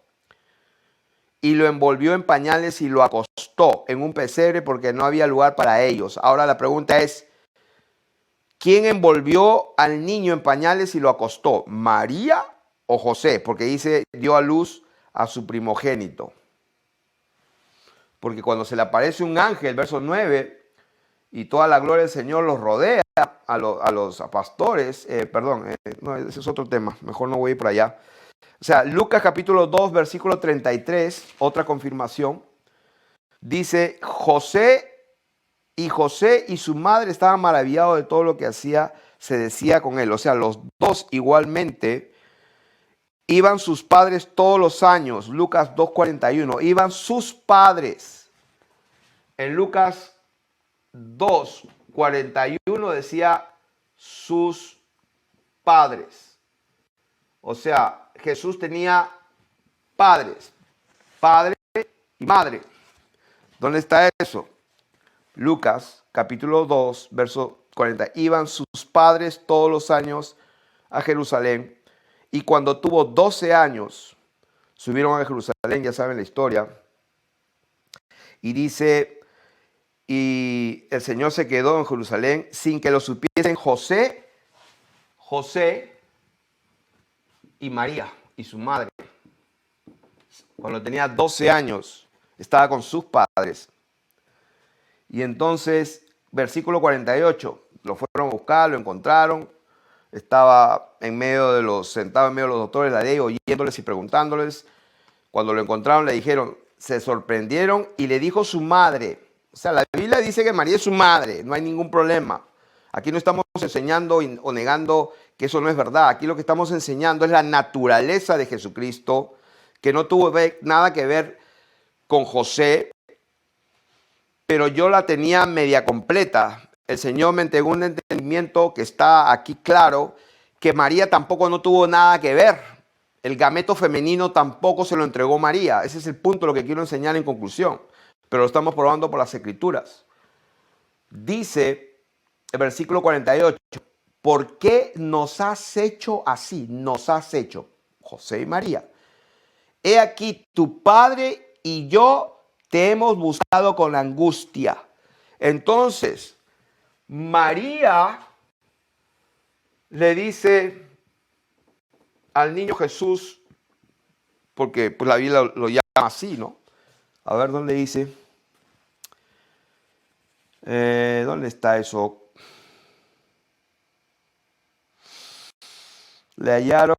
y lo envolvió en pañales y lo acostó en un pesebre porque no había lugar para ellos. Ahora la pregunta es, ¿quién envolvió al niño en pañales y lo acostó? ¿María o José? Porque dice, dio a luz a su primogénito. Porque cuando se le aparece un ángel, verso 9, y toda la gloria del Señor los rodea a los pastores, no, ese es otro tema, mejor no voy a ir por allá. O sea, Lucas capítulo 2, versículo 33, otra confirmación, dice, José y su madre estaban maravillados de todo lo que se decía con él. O sea, los dos igualmente iban sus padres todos los años. Lucas 2:41, iban sus padres. En Lucas 2:41 decía sus padres. O sea, Jesús tenía padres, padre y madre. ¿Dónde está eso? Lucas capítulo 2, verso 40. Iban sus padres todos los años a Jerusalén, y cuando tuvo 12 años, subieron a Jerusalén, ya saben la historia. Y dice, y el Señor se quedó en Jerusalén sin que lo supiesen José y María y su madre. Cuando tenía 12 años, estaba con sus padres. Y entonces, versículo 48, lo fueron a buscar, lo encontraron, estaba sentado en medio de los doctores de la ley, oyéndoles y preguntándoles. Cuando lo encontraron, le dijeron, se sorprendieron, y le dijo su madre. O sea, la Biblia dice que María es su madre, no hay ningún problema. Aquí no estamos enseñando o negando que eso no es verdad. Aquí lo que estamos enseñando es la naturaleza de Jesucristo, que no tuvo nada que ver con José, pero yo la tenía media completa. El Señor me entregó un entendimiento que está aquí claro, que María tampoco no tuvo nada que ver. El gameto femenino tampoco se lo entregó María. Ese es el punto, lo que quiero enseñar en conclusión. Pero lo estamos probando por las Escrituras. Dice el versículo 48, ¿por qué nos has hecho así? Nos has hecho, José y María. He aquí tu padre y yo te hemos buscado con angustia. Entonces, María le dice al niño Jesús, porque pues la Biblia lo llama así, ¿no? A ver, ¿dónde dice? ¿Dónde está eso? Le hallaron,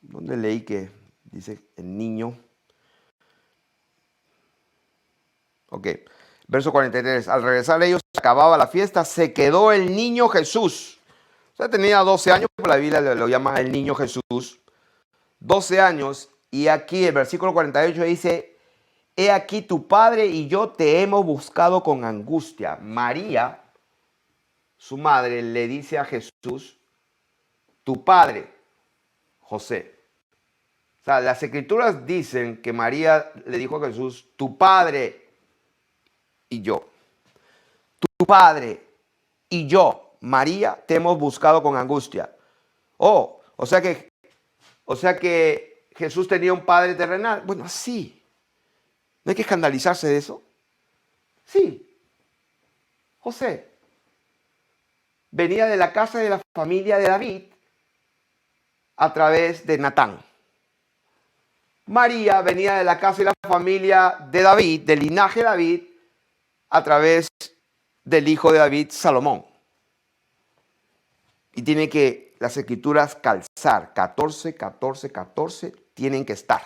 ¿dónde leí que dice el niño? Ok, verso 43. Al regresar ellos, acababa la fiesta, se quedó el niño Jesús. O sea, tenía 12 años, pero la Biblia lo llama el niño Jesús. 12 años, y aquí el versículo 48 dice, he aquí tu padre y yo te hemos buscado con angustia. María, su madre, le dice a Jesús, tu padre, José. O sea, las Escrituras dicen que María le dijo a Jesús, tu padre y yo. Tu padre y yo, María, te hemos buscado con angustia. Oh, o sea que Jesús tenía un padre terrenal. Bueno, sí. ¿No hay que escandalizarse de eso? Sí. José venía de la casa de la familia de David a través de Natán. María venía de la casa y la familia de David, del linaje de David, a través del hijo de David, Salomón. Y tiene que las escrituras calzar. 14, 14, 14 tienen que estar.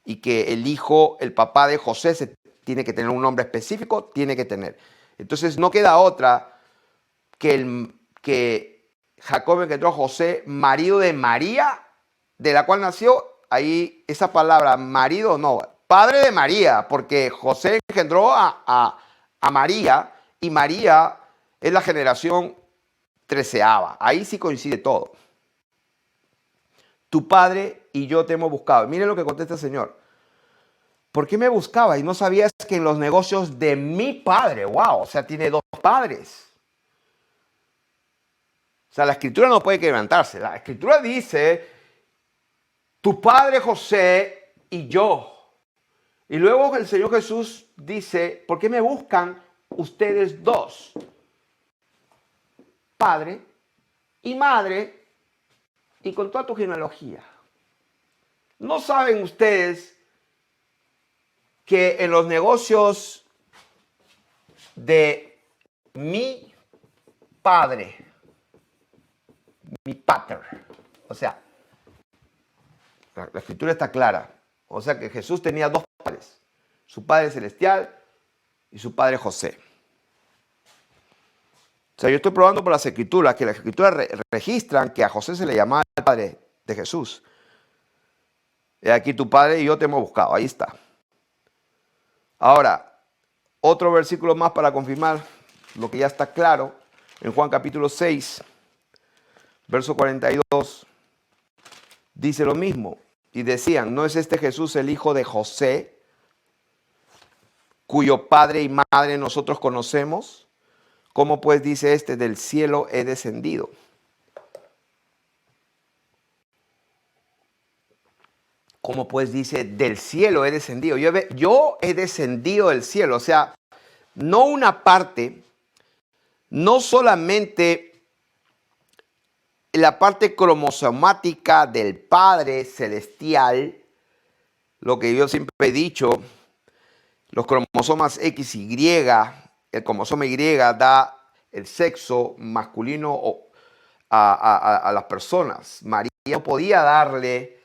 Y que el hijo, el papá de José, tiene que tener un nombre específico, tiene que tener. Entonces no queda otra que Jacob engendró a José, marido de María, de la cual nació, ahí esa palabra, marido, no, padre de María, porque José engendró a María, y María es la generación 13ª. Ahí sí coincide todo. Tu padre y yo te hemos buscado. Miren lo que contesta el Señor. ¿Por qué me buscabas y no sabías que en los negocios de mi padre? Wow, o sea, tiene dos padres. O sea, la escritura no puede quebrantarse. La escritura dice, tu padre José y yo. Y luego el Señor Jesús dice, ¿por qué me buscan ustedes dos? Padre y madre, y con toda tu genealogía. ¿No saben ustedes que en los negocios de mi padre, mi pater, o sea, la escritura está clara, o sea que Jesús tenía dos padres, su padre celestial y su padre José. O sea, yo estoy probando por las escrituras, que las escrituras registran que a José se le llamaba el padre de Jesús. He aquí tu padre y yo te hemos buscado, ahí está. Ahora, otro versículo más para confirmar lo que ya está claro, en Juan capítulo 6, verso 42, dice lo mismo. Y decían, ¿no es este Jesús el hijo de José, cuyo padre y madre nosotros conocemos? ¿Cómo pues dice este, del cielo he descendido? ¿Cómo pues dice, del cielo he descendido? Yo he descendido del cielo, o sea, no una parte, no solamente la parte cromosomática del Padre Celestial, lo que yo siempre he dicho, los cromosomas X y Y, el cromosoma Y da el sexo masculino a las personas. María no podía darle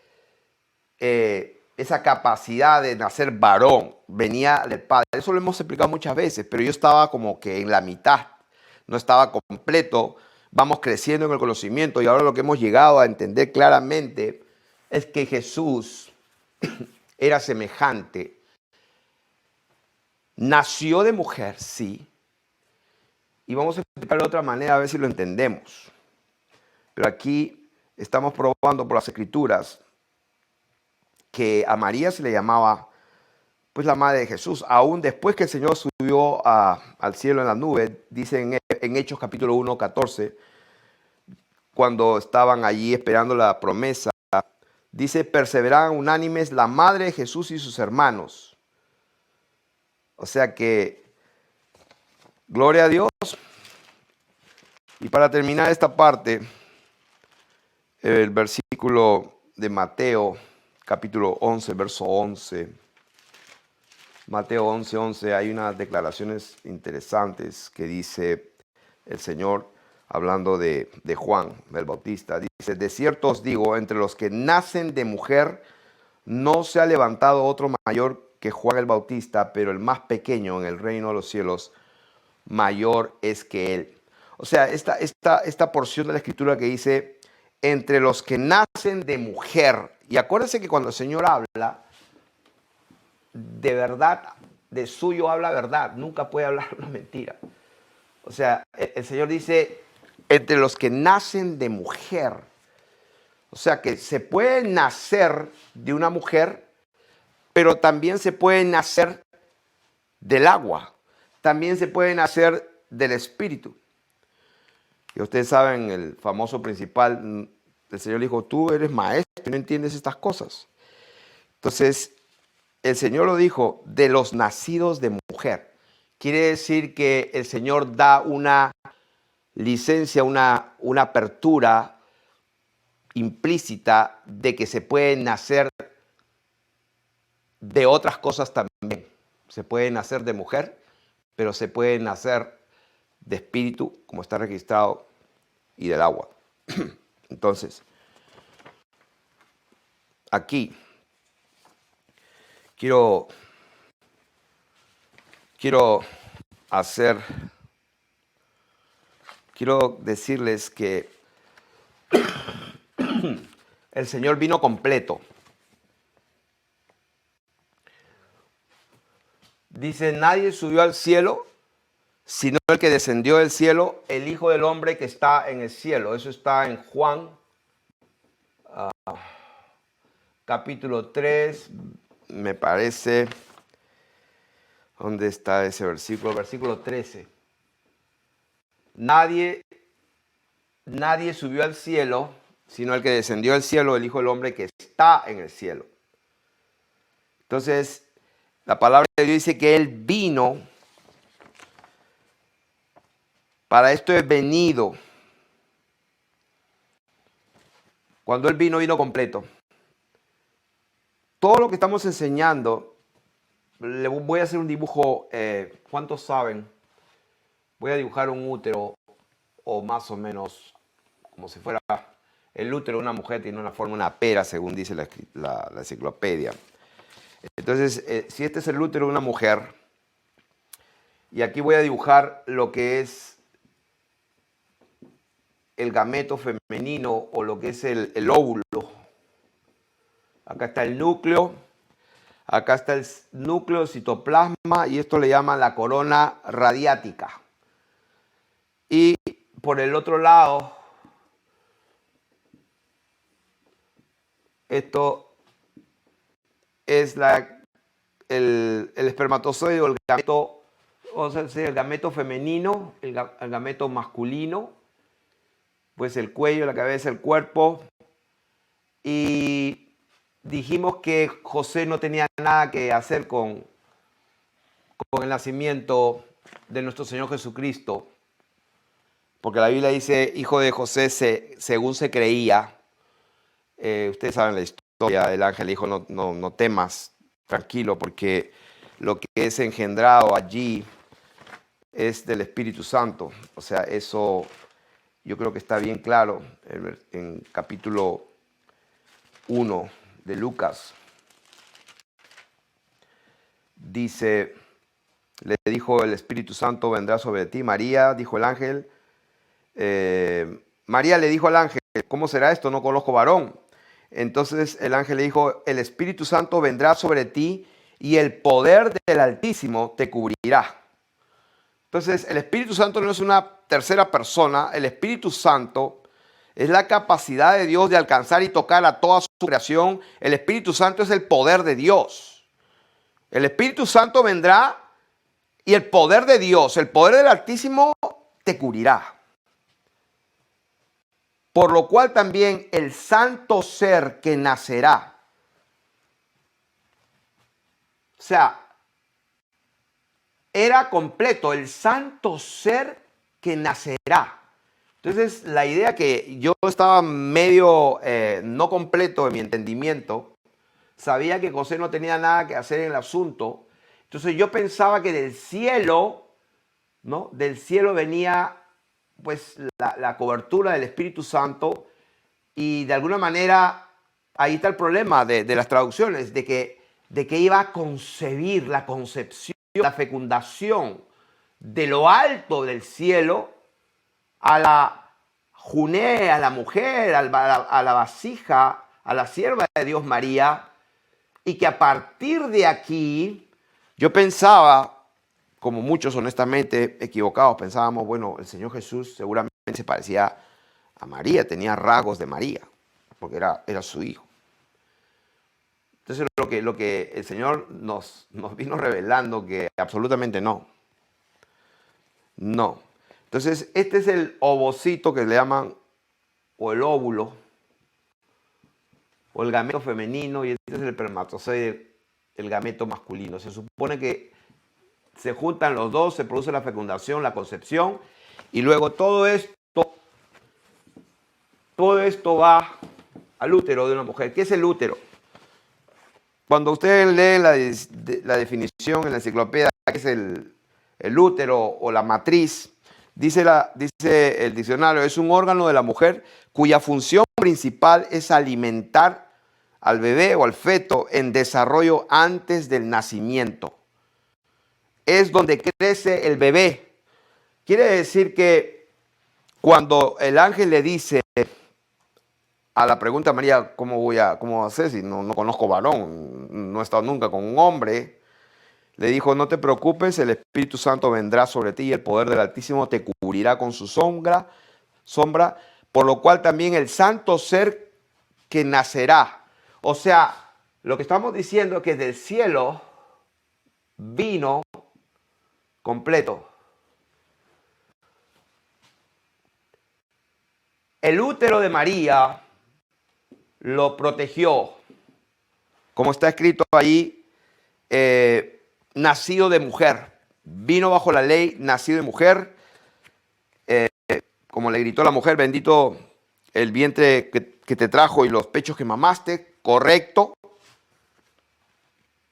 esa capacidad de nacer varón, venía del Padre. Eso lo hemos explicado muchas veces, pero yo estaba como que en la mitad, no estaba completo. Vamos creciendo en el conocimiento y ahora lo que hemos llegado a entender claramente es que Jesús era semejante. Nació de mujer, sí. Y vamos a explicarlo de otra manera a ver si lo entendemos. Pero aquí estamos probando por las escrituras que a María se le llamaba pues la madre de Jesús. Aún después que el Señor subió al cielo en la nube, dice en Hechos capítulo 1, 14, cuando estaban allí esperando la promesa, dice, perseveraban unánimes la madre de Jesús y sus hermanos. O sea que, gloria a Dios. Y para terminar esta parte, el versículo de Mateo, capítulo 11, verso 11. Mateo 11, 11, hay unas declaraciones interesantes que dice el Señor, hablando de Juan el Bautista. Dice, de cierto os digo, entre los que nacen de mujer, no se ha levantado otro mayor que Juan el Bautista, pero el más pequeño en el reino de los cielos, mayor es que él. O sea, esta porción de la escritura que dice, entre los que nacen de mujer. Y acuérdense que cuando el Señor habla, de verdad, de suyo habla verdad. Nunca puede hablar una mentira. O sea, el Señor dice, entre los que nacen de mujer. O sea, que se puede nacer de una mujer, pero también se puede nacer del agua. También se puede nacer del espíritu. Y ustedes saben, el famoso principal, el Señor dijo, tú eres maestro y no entiendes estas cosas. Entonces, el Señor lo dijo, de los nacidos de mujer. Quiere decir que el Señor da una licencia, una apertura implícita de que se puede nacer de otras cosas también. Se puede nacer de mujer, pero se puede nacer de espíritu, como está registrado, y del agua. Entonces, aquí quiero decirles que el Señor vino completo. Dice, nadie subió al cielo, sino el que descendió del cielo, el Hijo del Hombre que está en el cielo. Eso está en Juan, capítulo 3, me parece. ¿Dónde está ese versículo? Versículo 13. Nadie subió al cielo, sino el que descendió del cielo, el Hijo del Hombre que está en el cielo. Entonces, la palabra de Dios dice que Él vino. Para esto es venido. Cuando Él vino, vino completo. Todo lo que estamos enseñando, le voy a hacer un dibujo. ¿Cuántos saben? Voy a dibujar un útero, o más o menos como si fuera el útero de una mujer. Tiene una forma, una pera, según dice la enciclopedia. Entonces, si este es el útero de una mujer, y aquí voy a dibujar lo que es el gameto femenino, o lo que es el óvulo. Acá está el núcleo, acá está el núcleo citoplasma, y esto le llaman la corona radiática. Y por el otro lado, esto es el espermatozoide, o el gameto, o sea, el gameto femenino, el gameto masculino, pues el cuello, la cabeza, el cuerpo. Y dijimos que José no tenía nada que hacer con el nacimiento de nuestro Señor Jesucristo, porque la Biblia dice, hijo de José según se creía. Ustedes saben la historia. El ángel dijo, no temas, tranquilo, porque lo que es engendrado allí es del Espíritu Santo. O sea, eso yo creo que está bien claro en capítulo 1 de Lucas. Dice, le dijo el Espíritu Santo vendrá sobre ti, María, dijo el ángel. María le dijo al ángel, ¿cómo será esto? No conozco varón. Entonces el ángel le dijo, el Espíritu Santo vendrá sobre ti y el poder del Altísimo te cubrirá. Entonces el Espíritu Santo no es una tercera persona. El Espíritu Santo es la capacidad de Dios de alcanzar y tocar a toda su creación. El Espíritu Santo es el poder de Dios. El Espíritu Santo vendrá y el poder de Dios, el poder del Altísimo, te cubrirá. Por lo cual también el santo ser que nacerá. O sea, era completo, el santo ser que nacerá. Entonces, la idea que yo estaba medio no completo en mi entendimiento, sabía que José no tenía nada que hacer en el asunto. Entonces yo pensaba que del cielo, ¿no? Del cielo venía pues la cobertura del Espíritu Santo, y de alguna manera ahí está el problema de las traducciones, de que iba a concebir, la concepción, la fecundación de lo alto del cielo a la juné, a la mujer, a la vasija, a la sierva de Dios María, y que a partir de aquí yo pensaba, como muchos honestamente equivocados, pensábamos, bueno, el Señor Jesús seguramente se parecía a María, tenía rasgos de María, porque era su hijo. Entonces lo que el Señor nos vino revelando, que absolutamente no. No. Entonces este es el ovocito que le llaman, o el óvulo, o el gameto femenino, y este es el espermatozoide, el gameto masculino. Se supone que se juntan los dos, se produce la fecundación, la concepción, y luego todo esto va al útero de una mujer. ¿Qué es el útero? Cuando ustedes leen la definición en la enciclopedia, que es el útero o la matriz, Dice el diccionario, es un órgano de la mujer cuya función principal es alimentar al bebé o al feto en desarrollo antes del nacimiento. Es donde crece el bebé. Quiere decir que cuando el ángel le dice a la pregunta a María, ¿cómo hacer si no conozco varón? No he estado nunca con un hombre. Le dijo, no te preocupes, el Espíritu Santo vendrá sobre ti y el poder del Altísimo te cubrirá con su sombra, por lo cual también el santo ser que nacerá. O sea, lo que estamos diciendo es que del cielo vino completo. El útero de María lo protegió, como está escrito ahí, nacido de mujer. Vino bajo la ley, nacido de mujer. Como le gritó la mujer, bendito el vientre que te trajo y los pechos que mamaste, correcto.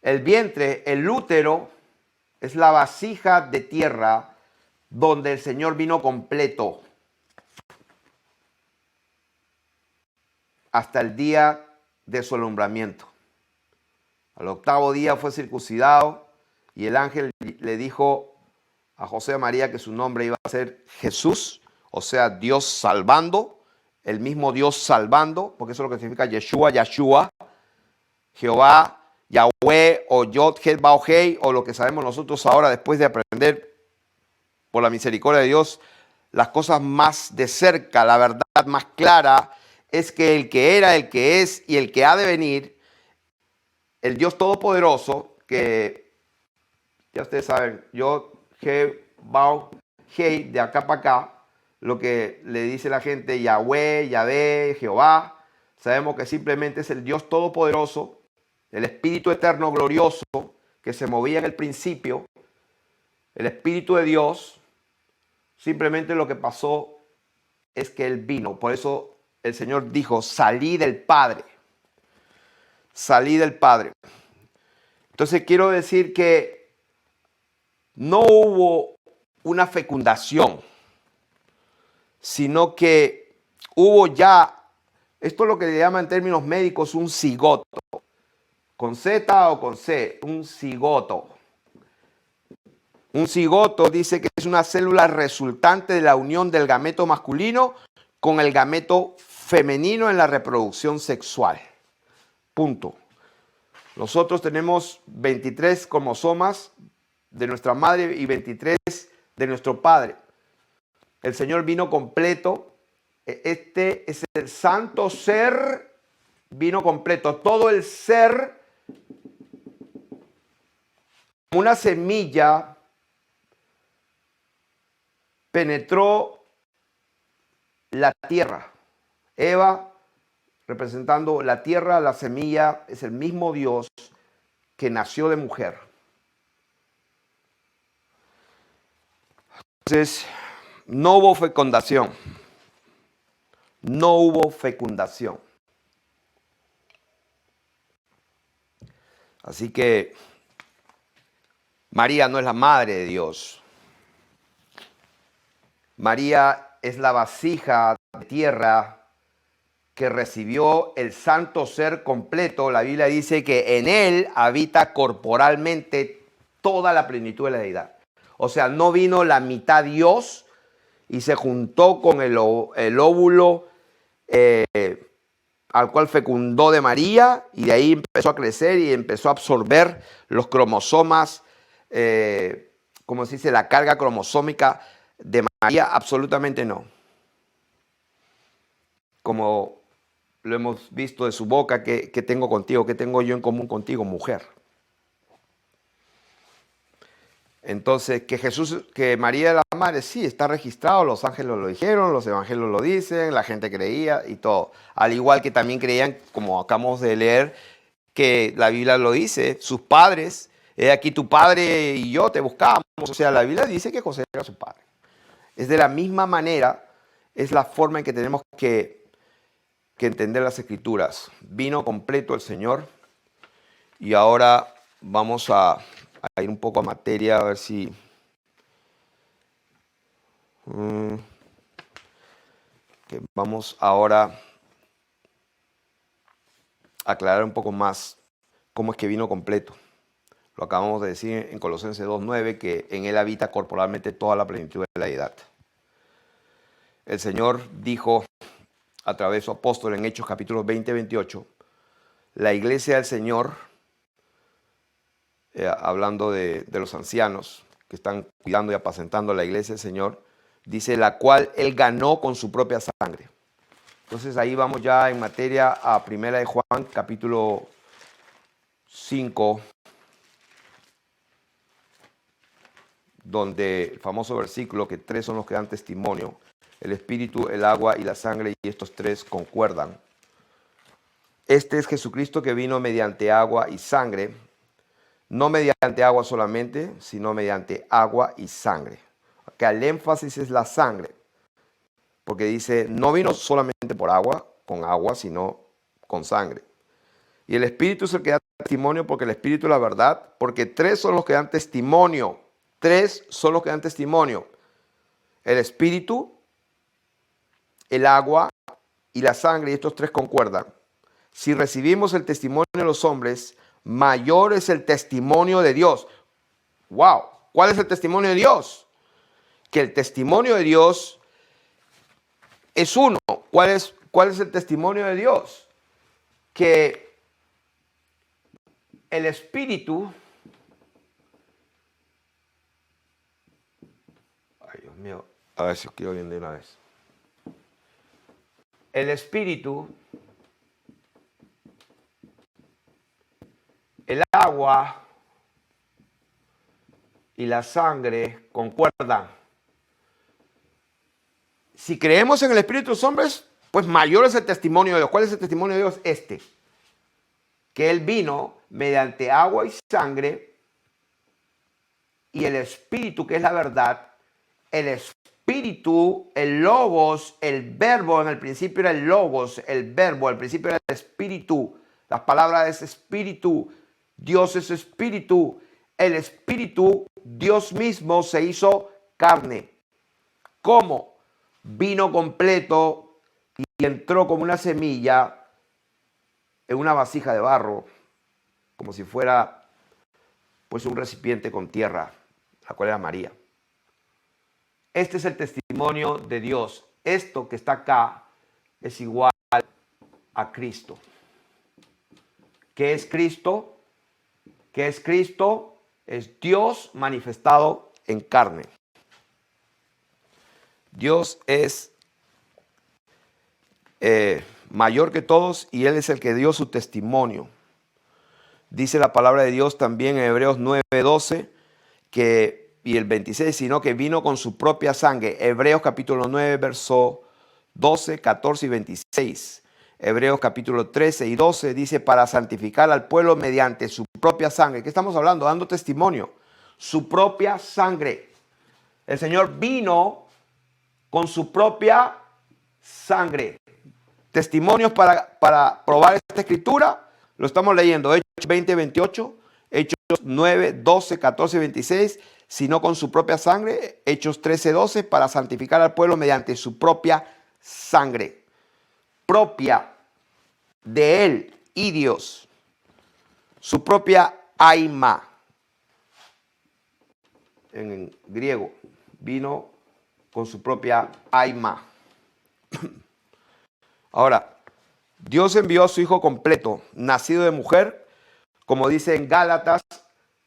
El vientre, el útero, es la vasija de tierra donde el Señor vino completo hasta el día de su alumbramiento. Al octavo día fue circuncidado y el ángel le dijo a José y María que su nombre iba a ser Jesús, o sea, Dios salvando, el mismo Dios salvando, porque eso es lo que significa Yeshua, Jehová, Yahweh o Yod, Het, Bao, Hei, o lo que sabemos nosotros ahora después de aprender por la misericordia de Dios las cosas más de cerca, la verdad más clara es que el que era, el que es y el que ha de venir, el Dios Todopoderoso, que ya ustedes saben, Yod, Het, Bao, Hei, de acá para acá, lo que le dice la gente Yahweh, Yahvé, Jehová, sabemos que simplemente es el Dios Todopoderoso, el Espíritu Eterno glorioso que se movía en el principio, el Espíritu de Dios. Simplemente lo que pasó es que Él vino. Por eso el Señor dijo, salí del Padre. Salí del Padre. Entonces quiero decir que no hubo una fecundación, sino que hubo ya, esto es lo que le llaman en términos médicos un cigoto. Con Z o con C, un cigoto. Un cigoto dice que es una célula resultante de la unión del gameto masculino con el gameto femenino en la reproducción sexual. Punto. Nosotros tenemos 23 cromosomas de nuestra madre y 23 de nuestro padre. El Señor vino completo. Este es el santo ser, vino completo. Todo el ser, una semilla, penetró la tierra. Eva, representando la tierra, la semilla, es el mismo Dios que nació de mujer. Entonces, no hubo fecundación. No hubo fecundación. Así que María no es la madre de Dios. María es la vasija de tierra que recibió el santo ser completo. La Biblia dice que en él habita corporalmente toda la plenitud de la deidad. O sea, no vino la mitad Dios y se juntó con el óvulo al cual fecundó de María y de ahí empezó a crecer y empezó a absorber los cromosomas, como se dice, la carga cromosómica de María. Absolutamente no. Como lo hemos visto de su boca, ¿qué tengo contigo? ¿Qué tengo yo en común contigo, mujer? Entonces, que María era la madre, sí, está registrado, los ángeles lo dijeron, los evangelios lo dicen, la gente creía y todo. Al igual que también creían, como acabamos de leer, que la Biblia lo dice, sus padres, aquí tu padre y yo te buscábamos. O sea, la Biblia dice que José era su padre. Es de la misma manera, es la forma en que tenemos que entender las Escrituras. Vino completo el Señor y ahora vamos a ir un poco a materia, a ver si... Que vamos ahora a aclarar un poco más cómo es que vino completo. Lo acabamos de decir en Colosenses 2:9, que en él habita corporalmente toda la plenitud de la deidad. El Señor dijo a través de su apóstol en Hechos capítulos 20-28, la iglesia del Señor, hablando de los ancianos que están cuidando y apacentando la iglesia del Señor, dice, la cual él ganó con su propia sangre. Entonces ahí vamos ya en materia a Primera de Juan, capítulo 5, donde el famoso versículo que 3 son los que dan testimonio, el espíritu, el agua y la sangre, y estos 3 concuerdan. Este es Jesucristo que vino mediante agua y sangre, no mediante agua solamente, sino mediante agua y sangre. Acá el énfasis es la sangre, porque dice, no vino solamente por agua, con agua, sino con sangre. Y el Espíritu es el que da testimonio, porque el Espíritu es la verdad, porque 3 son los que dan testimonio. 3 son los que dan testimonio. El Espíritu, el agua y la sangre, y estos 3 concuerdan. Si recibimos el testimonio de los hombres, mayor es el testimonio de Dios. ¡Wow! ¿Cuál es el testimonio de Dios? Que el testimonio de Dios es uno. ¿Cuál es el testimonio de Dios? Que el Espíritu... Ay, Dios mío. A ver si quiero bien de una vez. El Espíritu, el agua y la sangre concuerdan. Si creemos en el Espíritu de los hombres, pues mayor es el testimonio de Dios. ¿Cuál es el testimonio de Dios? Que Él vino mediante agua y sangre, y el Espíritu, que es la verdad, el Espíritu, el Logos, el Verbo, en el principio era el Logos, el Verbo, al principio era el Espíritu, las palabras es Espíritu, Dios es Espíritu, el Espíritu, Dios mismo se hizo carne. ¿Cómo? Vino completo y entró como una semilla en una vasija de barro, como si fuera pues un recipiente con tierra, la cual era María. Este es el testimonio de Dios. Esto que está acá es igual a Cristo. ¿Qué es Cristo? ¿Qué es Cristo? Es Dios manifestado en carne. Dios es mayor que todos y Él es el que dio su testimonio. Dice la palabra de Dios también en Hebreos 9:12 y el 26, sino que vino con su propia sangre. Hebreos capítulo 9, verso 12, 14 y 26. Hebreos capítulo 13 y 12 dice, para santificar al pueblo mediante su propia sangre. ¿Qué estamos hablando? Dando testimonio. Su propia sangre. El Señor vino con su propia sangre. Testimonios para probar esta escritura. Lo estamos leyendo. Hechos 20, 28. Hechos 9, 12, 14 y 26. Sino con su propia sangre. Hechos 13, 12. Para santificar al pueblo mediante su propia sangre. Propia de Él y Dios. Su propia aima. En griego. Vino con su propia aima. Ahora, Dios envió a su Hijo completo, nacido de mujer, como dice en Gálatas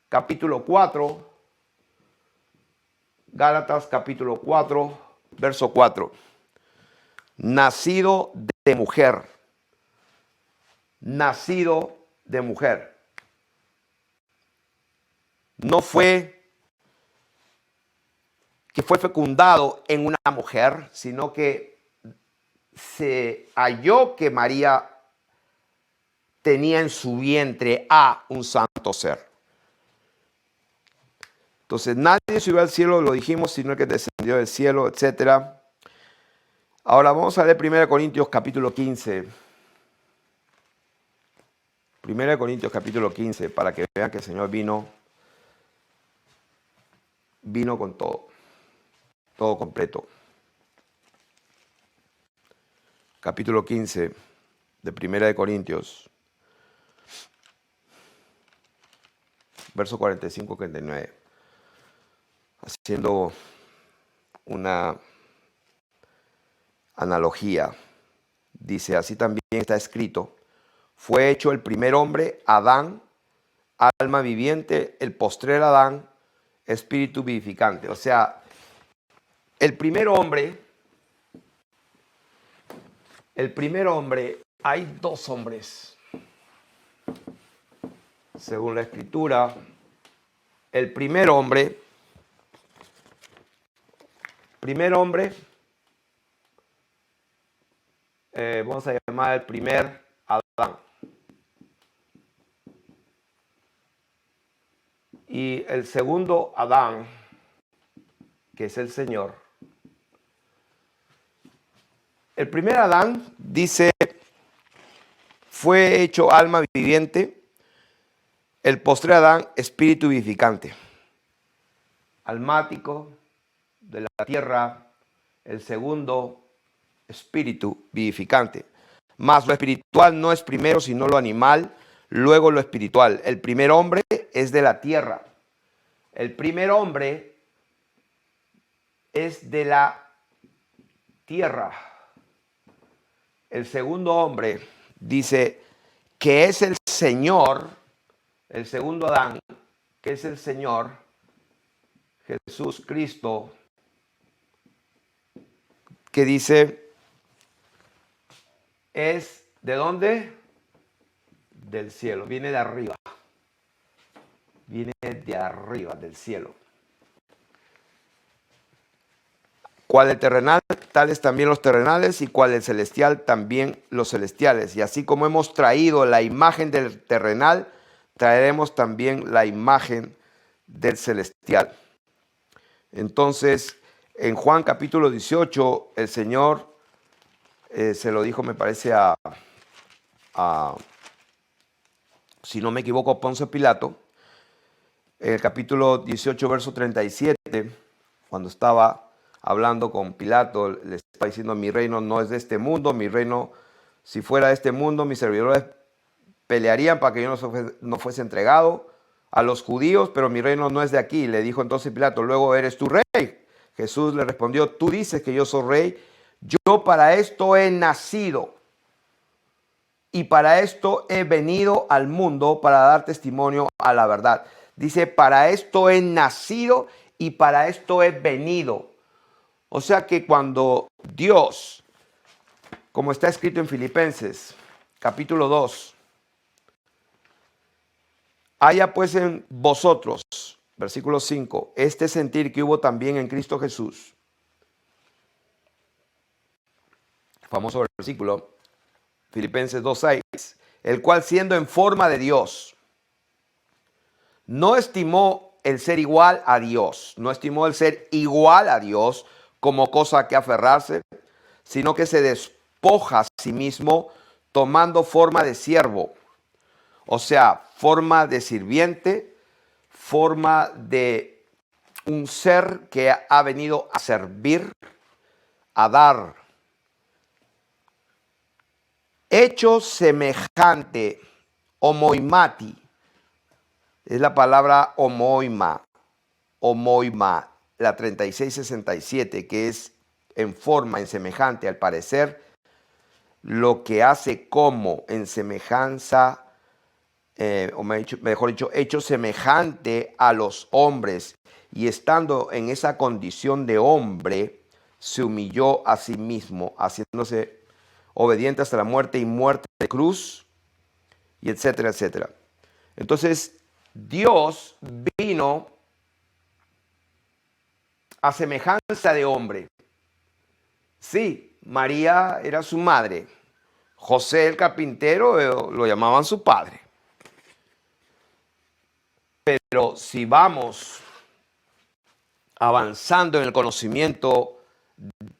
capítulo 4. Gálatas capítulo 4, verso 4. Nacido de mujer. Nacido de mujer. No fue que fue fecundado en una mujer, sino que se halló que María tenía en su vientre a un santo ser. Entonces nadie subió al cielo, lo dijimos, sino el que descendió del cielo, etc. Ahora vamos a leer 1 Corintios capítulo 15. 1 Corintios capítulo 15, para que vean que el Señor vino con todo completo. capítulo 15 de Primera de Corintios, verso 45-49, haciendo una analogía. Dice, así también está escrito, fue hecho el primer hombre, Adán, alma viviente, el postrer Adán, espíritu vivificante. O sea, el primer hombre, hay dos hombres. Según la escritura, el primer hombre, vamos a llamar el primer Adán. Y el segundo Adán, que es el Señor. El primer Adán, dice, fue hecho alma viviente. El postrer Adán, espíritu vivificante. Almático de la tierra. El segundo, espíritu vivificante. Mas lo espiritual no es primero, sino lo animal, luego lo espiritual. El primer hombre es de la tierra. El primer hombre es de la tierra. El segundo hombre dice que es el Señor, el segundo Adán, que es el Señor, Jesús Cristo, que dice, es ¿de dónde? Del cielo, viene de arriba. Viene de arriba, del cielo. Cual el terrenal, tales también los terrenales, y cual el celestial, también los celestiales. Y así como hemos traído la imagen del terrenal, traeremos también la imagen del celestial. Entonces, en Juan capítulo 18, el Señor se lo dijo, me parece, si no me equivoco, Poncio Pilato. En el capítulo 18, verso 37, cuando estaba hablando con Pilato, le estaba diciendo, mi reino no es de este mundo, mi reino, si fuera de este mundo, mis servidores pelearían para que yo no fuese entregado a los judíos, pero mi reino no es de aquí. Le dijo entonces Pilato, luego eres tu rey. Jesús le respondió, tú dices que yo soy rey, yo para esto he nacido y para esto he venido al mundo, para dar testimonio a la verdad. Dice, para esto he nacido y para esto he venido. O sea que cuando Dios, como está escrito en Filipenses, capítulo 2, haya pues en vosotros, versículo 5, este sentir que hubo también en Cristo Jesús. Famoso versículo, Filipenses 2:6, el cual siendo en forma de Dios, no estimó el ser igual a Dios, no estimó el ser igual a Dios como cosa a que aferrarse, sino que se despoja a sí mismo tomando forma de siervo, o sea, forma de sirviente, forma de un ser que ha venido a servir, a dar. Hecho semejante, homoimati, es la palabra homoima, la 3667, que es en forma, en semejante, al parecer, lo que hace como en semejanza, o mejor dicho, hecho semejante a los hombres, y estando en esa condición de hombre, se humilló a sí mismo, haciéndose obediente hasta la muerte y muerte de cruz, y etcétera, etcétera. Entonces, Dios vino a semejanza de hombre. Sí, María era su madre. José el carpintero lo llamaban su padre. Pero si vamos avanzando en el conocimiento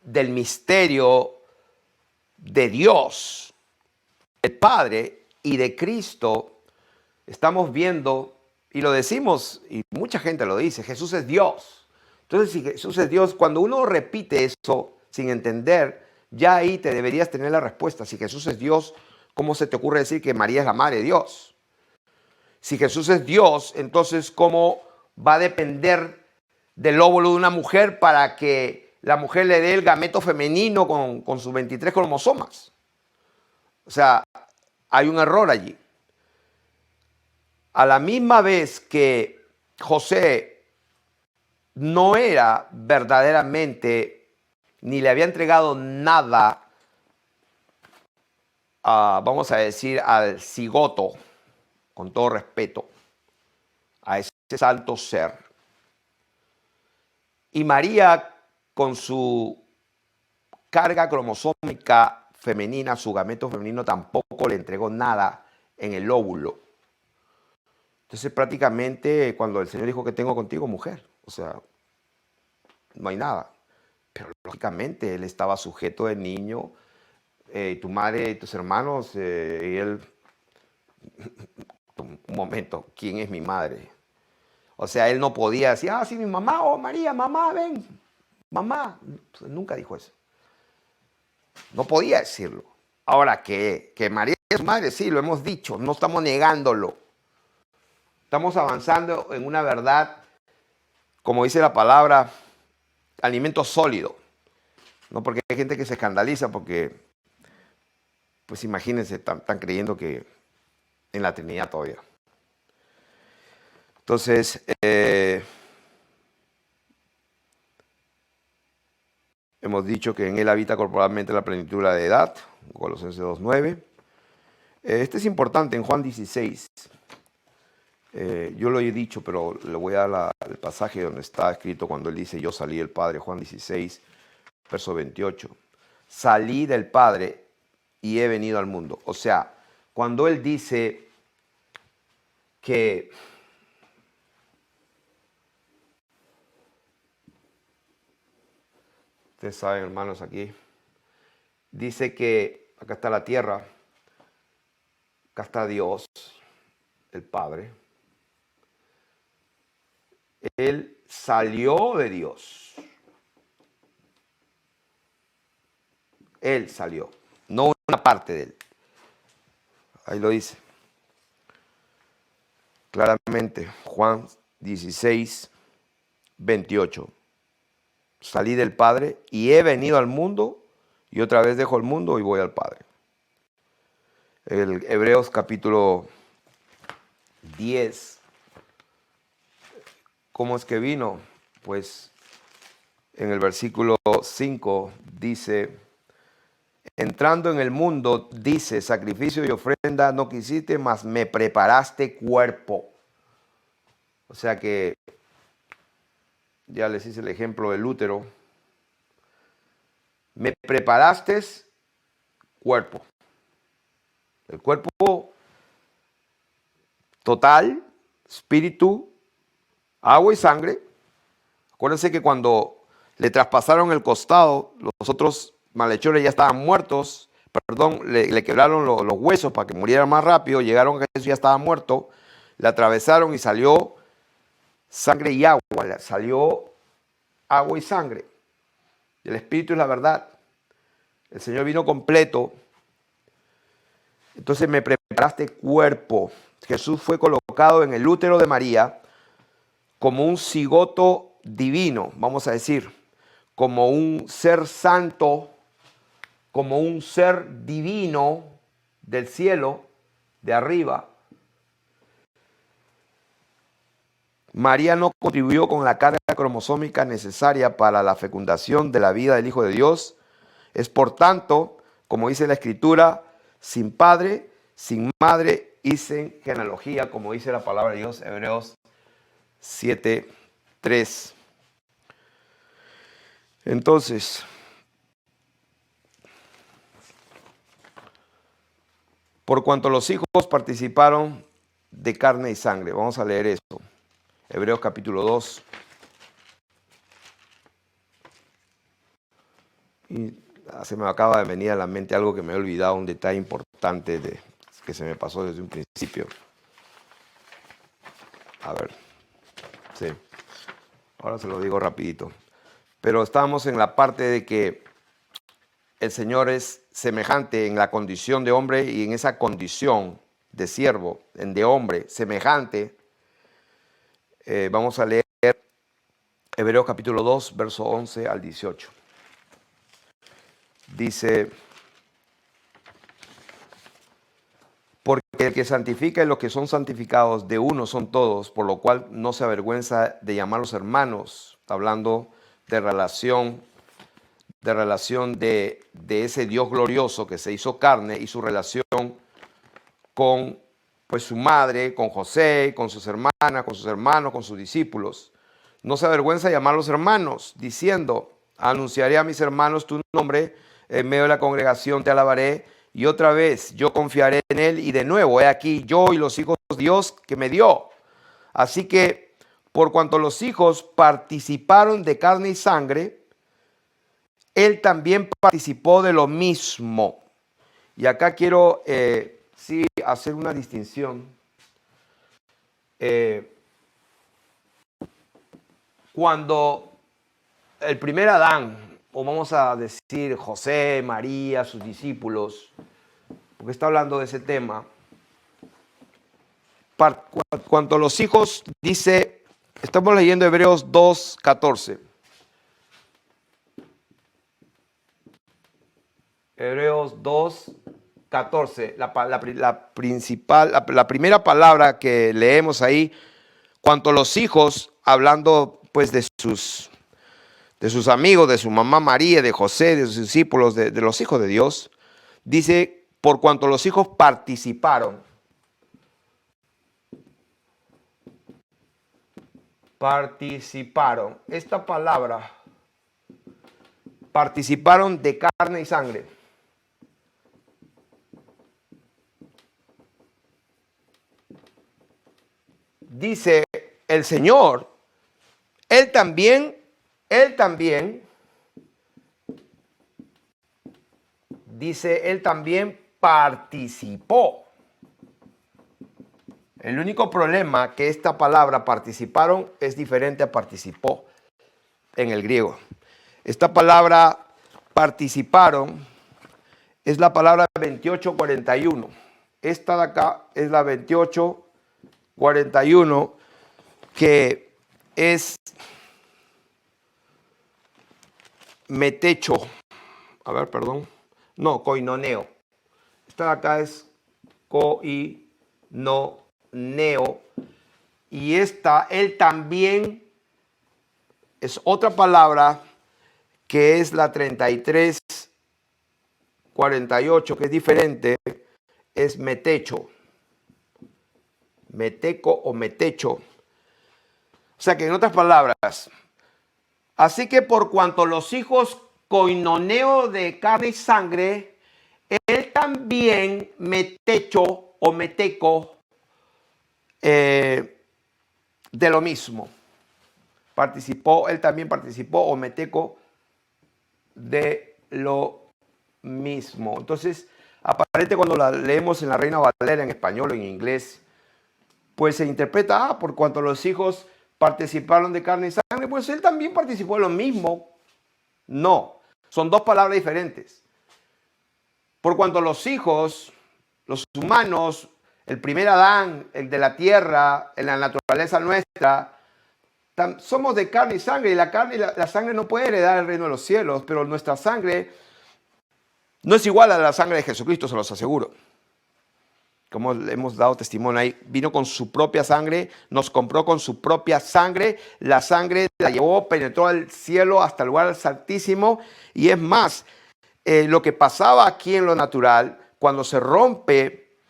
del misterio de Dios, el Padre y de Cristo, estamos viendo, y lo decimos, y mucha gente lo dice, Jesús es Dios. Entonces, si Jesús es Dios, cuando uno repite eso sin entender, Ya ahí te deberías tener la respuesta. Si Jesús es Dios, ¿cómo se te ocurre decir que María es la madre de Dios? Si Jesús es Dios, entonces ¿cómo va a depender del óvulo de una mujer para que la mujer le dé el gameto femenino con sus 23 cromosomas? O sea, hay un error allí. A la misma vez que José no era verdaderamente, ni le había entregado nada, vamos a decir, al cigoto, con todo respeto, a ese santo ser. Y María, con su carga cromosómica femenina, su gameto femenino, tampoco le entregó nada en el óvulo. Entonces prácticamente cuando el Señor dijo que tengo contigo mujer, o sea, no hay nada. Pero lógicamente él estaba sujeto de niño, tu madre y tus hermanos, y él, un momento, ¿quién es mi madre? O sea, él no podía decir, sí, mi mamá, María, mamá, ven, mamá. Pues, nunca dijo eso. No podía decirlo. Ahora que María es su madre, sí, lo hemos dicho, no estamos negándolo. Estamos avanzando en una verdad, como dice la palabra, alimento sólido. No, porque hay gente que se escandaliza porque, pues imagínense, están creyendo que en la Trinidad todavía. Entonces, hemos dicho que en él habita corporalmente la plenitud de la edad, Colosenses 2:9. Este es importante en Juan 16. Yo lo he dicho, pero le voy a dar el pasaje donde está escrito cuando él dice, yo salí del Padre, Juan 16, verso 28. Salí del Padre y he venido al mundo. O sea, cuando él dice que ustedes saben, hermanos, aquí dice que acá está la tierra, acá está Dios, el Padre. Él salió de Dios. Él salió, no una parte de él. Ahí lo dice claramente, Juan 16, 28. Salí del Padre y he venido al mundo y otra vez dejo el mundo y voy al Padre. El Hebreos capítulo 10. ¿Cómo es que vino? Pues en el versículo 5 dice, entrando en el mundo, dice, sacrificio y ofrenda no quisiste, mas me preparaste cuerpo. O sea que, ya les hice el ejemplo del útero, me preparaste cuerpo. El cuerpo total, espíritu, agua y sangre. Acuérdense que cuando le traspasaron el costado, los otros malhechores ya estaban muertos, perdón, le quebraron los huesos para que muriera más rápido, llegaron a Jesús, ya estaba muerto, le atravesaron y salió sangre y agua, salió agua y sangre. El espíritu es la verdad. El Señor vino completo. Entonces me preparaste cuerpo. Jesús fue colocado en el útero de María como un cigoto divino, vamos a decir, como un ser santo, como un ser divino del cielo, de arriba. María no contribuyó con la carga cromosómica necesaria para la fecundación de la vida del Hijo de Dios. Es por tanto, como dice la Escritura, sin padre, sin madre y sin genealogía, como dice la palabra de Dios, Hebreos 7:3. Entonces, por cuanto los hijos participaron de carne y sangre. Vamos a leer esto. Hebreos capítulo 2. Y se me acaba de venir a la mente algo que me he olvidado, un detalle importante que se me pasó desde un principio. A ver. Sí. Ahora se lo digo rapidito. Pero estábamos en la parte de que el Señor es semejante en la condición de hombre y en esa condición de siervo, de hombre, semejante. Vamos a leer Hebreos capítulo 2, verso 11 al 18. Dice: porque el que santifica y los que son santificados de uno son todos, por lo cual no se avergüenza de llamarlos hermanos, hablando de relación de ese Dios glorioso que se hizo carne y su relación con pues su madre, con José, con sus hermanas, con sus hermanos, con sus discípulos. No se avergüenza de llamarlos hermanos, diciendo: anunciaré a mis hermanos tu nombre, en medio de la congregación te alabaré, y otra vez yo confiaré en él, y de nuevo, he aquí yo y los hijos de Dios que me dio. Así que, por cuanto los hijos participaron de carne y sangre, él también participó de lo mismo. Y acá quiero sí hacer una distinción. Cuando el primer Adán, o vamos a decir José, María, sus discípulos, porque está hablando de ese tema, cuando los hijos, dice, estamos leyendo Hebreos 2:14. Hebreos 2:14, la primera palabra que leemos ahí, cuanto los hijos, hablando pues de sus amigos, de su mamá María, de José, de sus discípulos, de los hijos de Dios, dice, por cuanto los hijos participaron. Participaron. Esta palabra, participaron de carne y sangre. Dice el Señor, Él también, dice, Él también participó. El único problema que esta palabra participaron es diferente a participó en el griego. Esta palabra participaron es la palabra 2841. Esta de acá es la 2841, que es metecho. A ver, perdón. No, koinoneo. Esta de acá es koinoneo. Y esta, él también, es otra palabra que es la 3348, que es diferente, es metecho. Meteco o metecho. O sea que en otras palabras, así que por cuanto los hijos koinoneo de carne y sangre, él también metecho o meteco de lo mismo. Participó, él también participó o meteco de lo mismo. Entonces, aparente cuando la leemos en la Reina Valera en español o en inglés, pues se interpreta, por cuanto los hijos participaron de carne y sangre, pues él también participó de lo mismo. No, son dos palabras diferentes. Por cuanto los hijos, los humanos, el primer Adán, el de la tierra, en la naturaleza nuestra, somos de carne y sangre, y la carne y la sangre no puede heredar el reino de los cielos, pero nuestra sangre no es igual a la sangre de Jesucristo, se los aseguro. Como hemos dado testimonio ahí, vino con su propia sangre, nos compró con su propia sangre, la sangre la llevó, penetró al cielo hasta el lugar santísimo, y es más, lo que pasaba aquí en lo natural, cuando se rompe,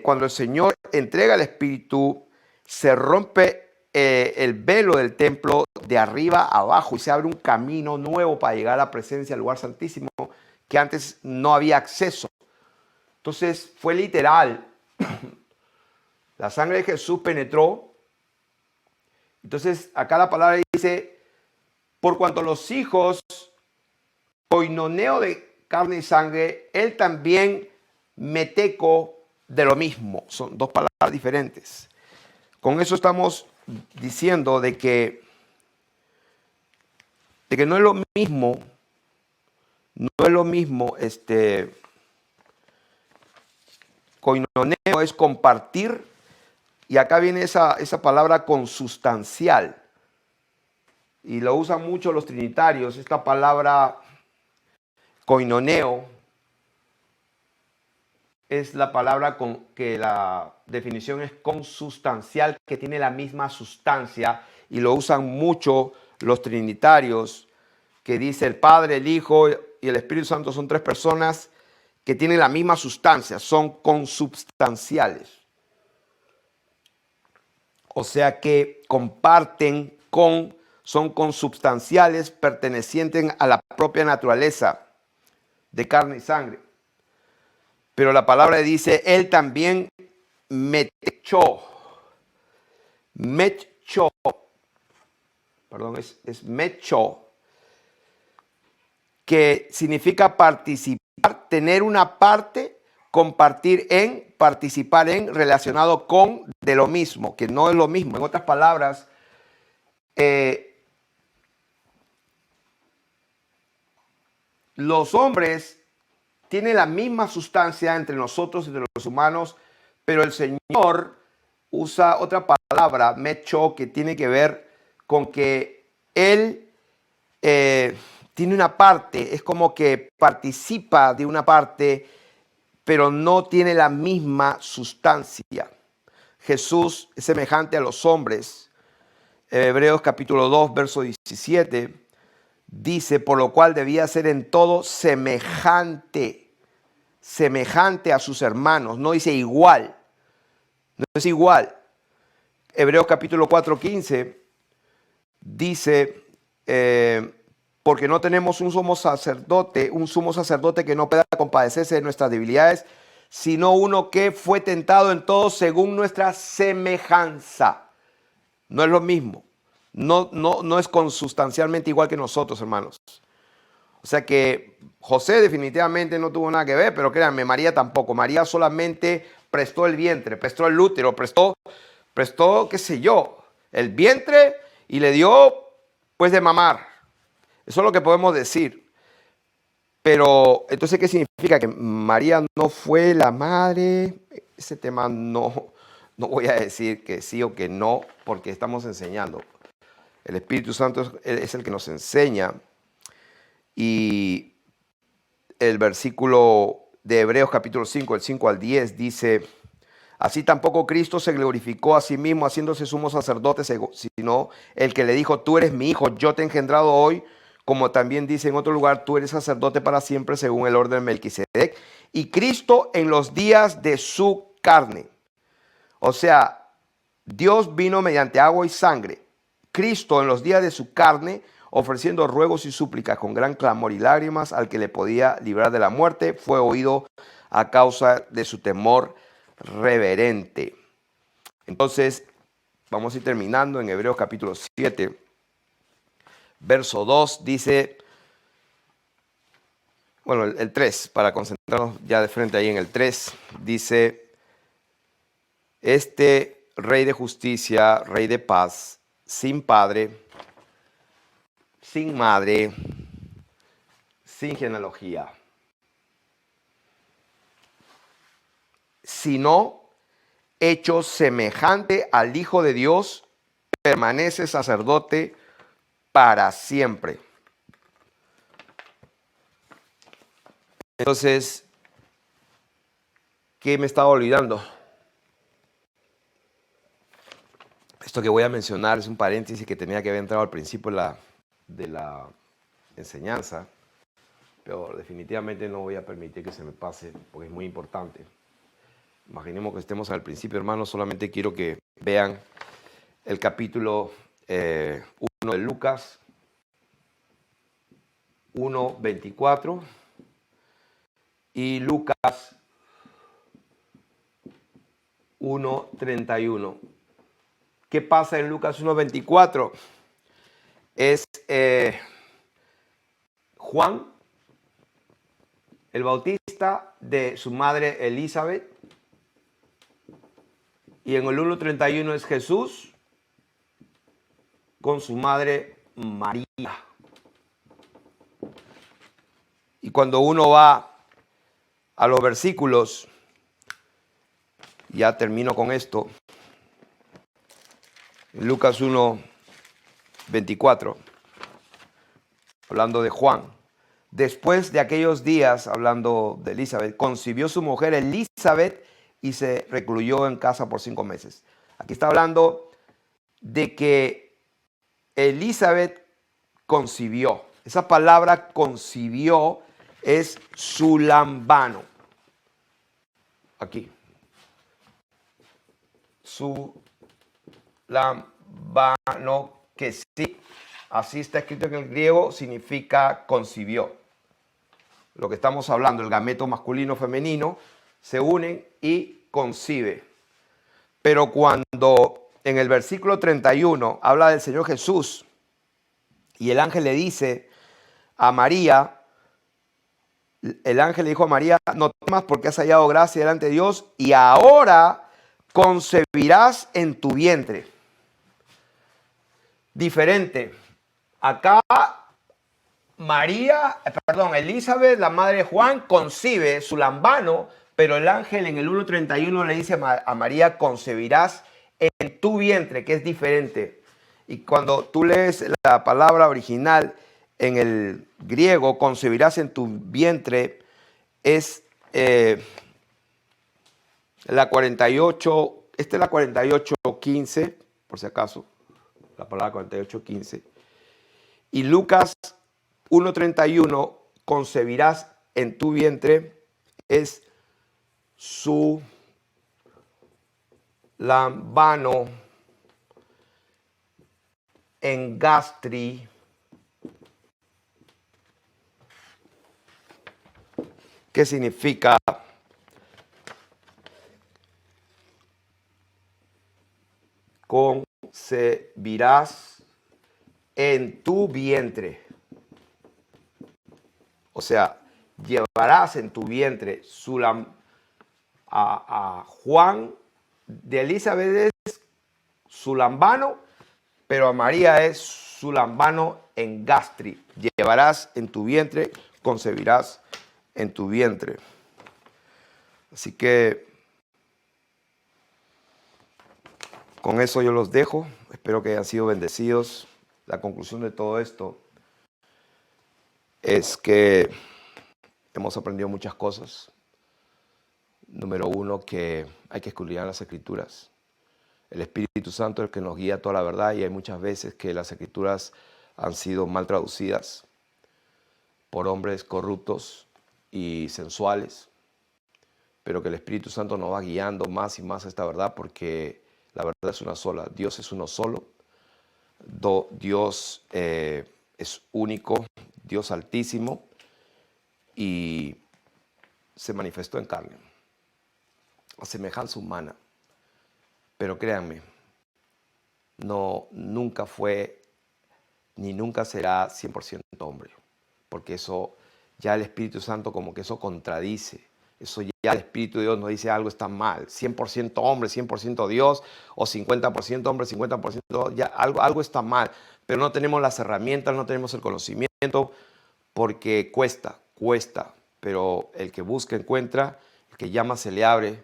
cuando el Señor entrega el Espíritu, se rompe el velo del templo de arriba a abajo y se abre un camino nuevo para llegar a la presencia del lugar santísimo que antes no había acceso. Entonces fue literal. La sangre de Jesús penetró. Entonces acá la palabra dice, por cuanto los hijos, koinoneo de carne y sangre, él también meteco de lo mismo. Son dos palabras diferentes. Con eso estamos diciendo de que no es lo mismo, No es lo mismo, koinoneo es compartir, y acá viene esa palabra consustancial, y lo usan mucho los trinitarios, esta palabra koinoneo es la palabra con que la definición es consustancial, que tiene la misma sustancia, y lo usan mucho los trinitarios, que dice el Padre, el Hijo y el Espíritu Santo son tres personas que tienen la misma sustancia, son consubstanciales. O sea que comparten son consubstanciales, pertenecientes a la propia naturaleza de carne y sangre. Pero la palabra dice, él también mechó, perdón, es mechó, que significa participar, tener una parte, compartir en, participar en, relacionado con, de lo mismo, que no es lo mismo. En otras palabras, los hombres tienen la misma sustancia entre nosotros, entre los humanos, pero el Señor usa otra palabra, mecho, que tiene que ver con que Él tiene una parte, es como que participa de una parte, pero no tiene la misma sustancia. Jesús es semejante a los hombres. Hebreos capítulo 2, verso 17, dice, por lo cual debía ser en todo semejante a sus hermanos. No dice igual, no es igual. Hebreos capítulo 4, 15 dice, porque no tenemos un sumo sacerdote que no pueda compadecerse de nuestras debilidades, sino uno que fue tentado en todo según nuestra semejanza. No es lo mismo. No es consustancialmente igual que nosotros, hermanos. O sea que José definitivamente no tuvo nada que ver, pero créanme, María tampoco. María solamente prestó el vientre, prestó el útero, prestó, qué sé yo, el vientre, y le dio pues de mamar. Eso es lo que podemos decir. Pero entonces, ¿qué significa? Que María no fue la madre. Ese tema no voy a decir que sí o que no, porque estamos enseñando. El Espíritu Santo es el que nos enseña. Y el versículo de Hebreos capítulo 5, el 5 al 10, dice, así tampoco Cristo se glorificó a sí mismo haciéndose sumo sacerdote, sino el que le dijo, tú eres mi hijo, yo te he engendrado hoy, como también dice en otro lugar, tú eres sacerdote para siempre según el orden de Melquisedec. Y Cristo en los días de su carne. O sea, Dios vino mediante agua y sangre. Cristo en los días de su carne, ofreciendo ruegos y súplicas con gran clamor y lágrimas al que le podía librar de la muerte, fue oído a causa de su temor reverente. Entonces, vamos a ir terminando en Hebreos capítulo 7, verso 2, dice, bueno, el 3, para concentrarnos ya de frente ahí en el 3, dice, este Rey de justicia, Rey de paz, sin padre, sin madre, sin genealogía, sino hecho semejante al Hijo de Dios, permanece sacerdote para siempre. Entonces, ¿qué me estaba olvidando? Esto que voy a mencionar es un paréntesis que tenía que haber entrado al principio de la enseñanza, pero definitivamente no voy a permitir que se me pase porque es muy importante. Imaginemos que estemos al principio, hermanos, solamente quiero que vean el capítulo 1 de Lucas 1:24 y Lucas 1:31. ¿Qué pasa en Lucas 1:24? Es Juan, el Bautista, de su madre Elizabeth. Y en el 1:31 es Jesús con su madre María. Y cuando uno va a los versículos, ya termino con esto, en Lucas 1:24, hablando de Juan. Después de aquellos días, hablando de Elizabeth, concibió su mujer Elizabeth y se recluyó en casa por 5 meses. Aquí está hablando de que Elizabeth concibió. Esa palabra concibió es sulambano. Aquí. Sulambano, que sí, así está escrito en el griego, significa concibió. Lo que estamos hablando, el gameto masculino femenino, se unen y concibe. Pero cuando en el versículo 31 habla del Señor Jesús y el ángel le dice a María, el ángel le dijo a María, no temas porque has hallado gracia delante de Dios y ahora concebirás en tu vientre. Diferente. Acá Elizabeth, la madre de Juan, concibe sulambano, pero el ángel en el 1:31 le dice a María, concebirás en tu vientre, que es diferente. Y cuando tú lees la palabra original en el griego, concebirás en tu vientre, es la 48, esta es la 48:15, por si acaso, la palabra 48:15. Y Lucas 1:31, concebirás en tu vientre, es su lambano en gastri, que significa concebirás en tu vientre. O sea, llevarás en tu vientre a Juan de Elizabeth es sulambano, pero a María es sulambano en gastri. Llevarás en tu vientre, concebirás en tu vientre. Así que con eso yo los dejo. Espero que hayan sido bendecidos. La conclusión de todo esto es que hemos aprendido muchas cosas. Número uno, que hay que escudriñar las Escrituras. El Espíritu Santo es el que nos guía a toda la verdad y hay muchas veces que las Escrituras han sido mal traducidas por hombres corruptos y sensuales, pero que el Espíritu Santo nos va guiando más y más a esta verdad porque la verdad es una sola. Dios es uno solo. Dios es único, Dios altísimo, y se manifestó en carne, a semejanza humana. Pero créanme, nunca fue ni nunca será 100% hombre, porque eso ya el Espíritu Santo como que eso contradice. Eso ya el Espíritu de Dios nos dice algo está mal. 100% hombre, 100% Dios, o 50% hombre, 50% ya algo está mal. Pero no tenemos las herramientas, no tenemos el conocimiento, porque cuesta. Pero el que busca encuentra, el que llama se le abre,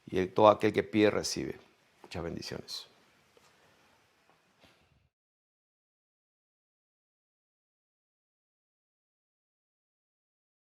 y todo aquel que pide recibe. Muchas bendiciones.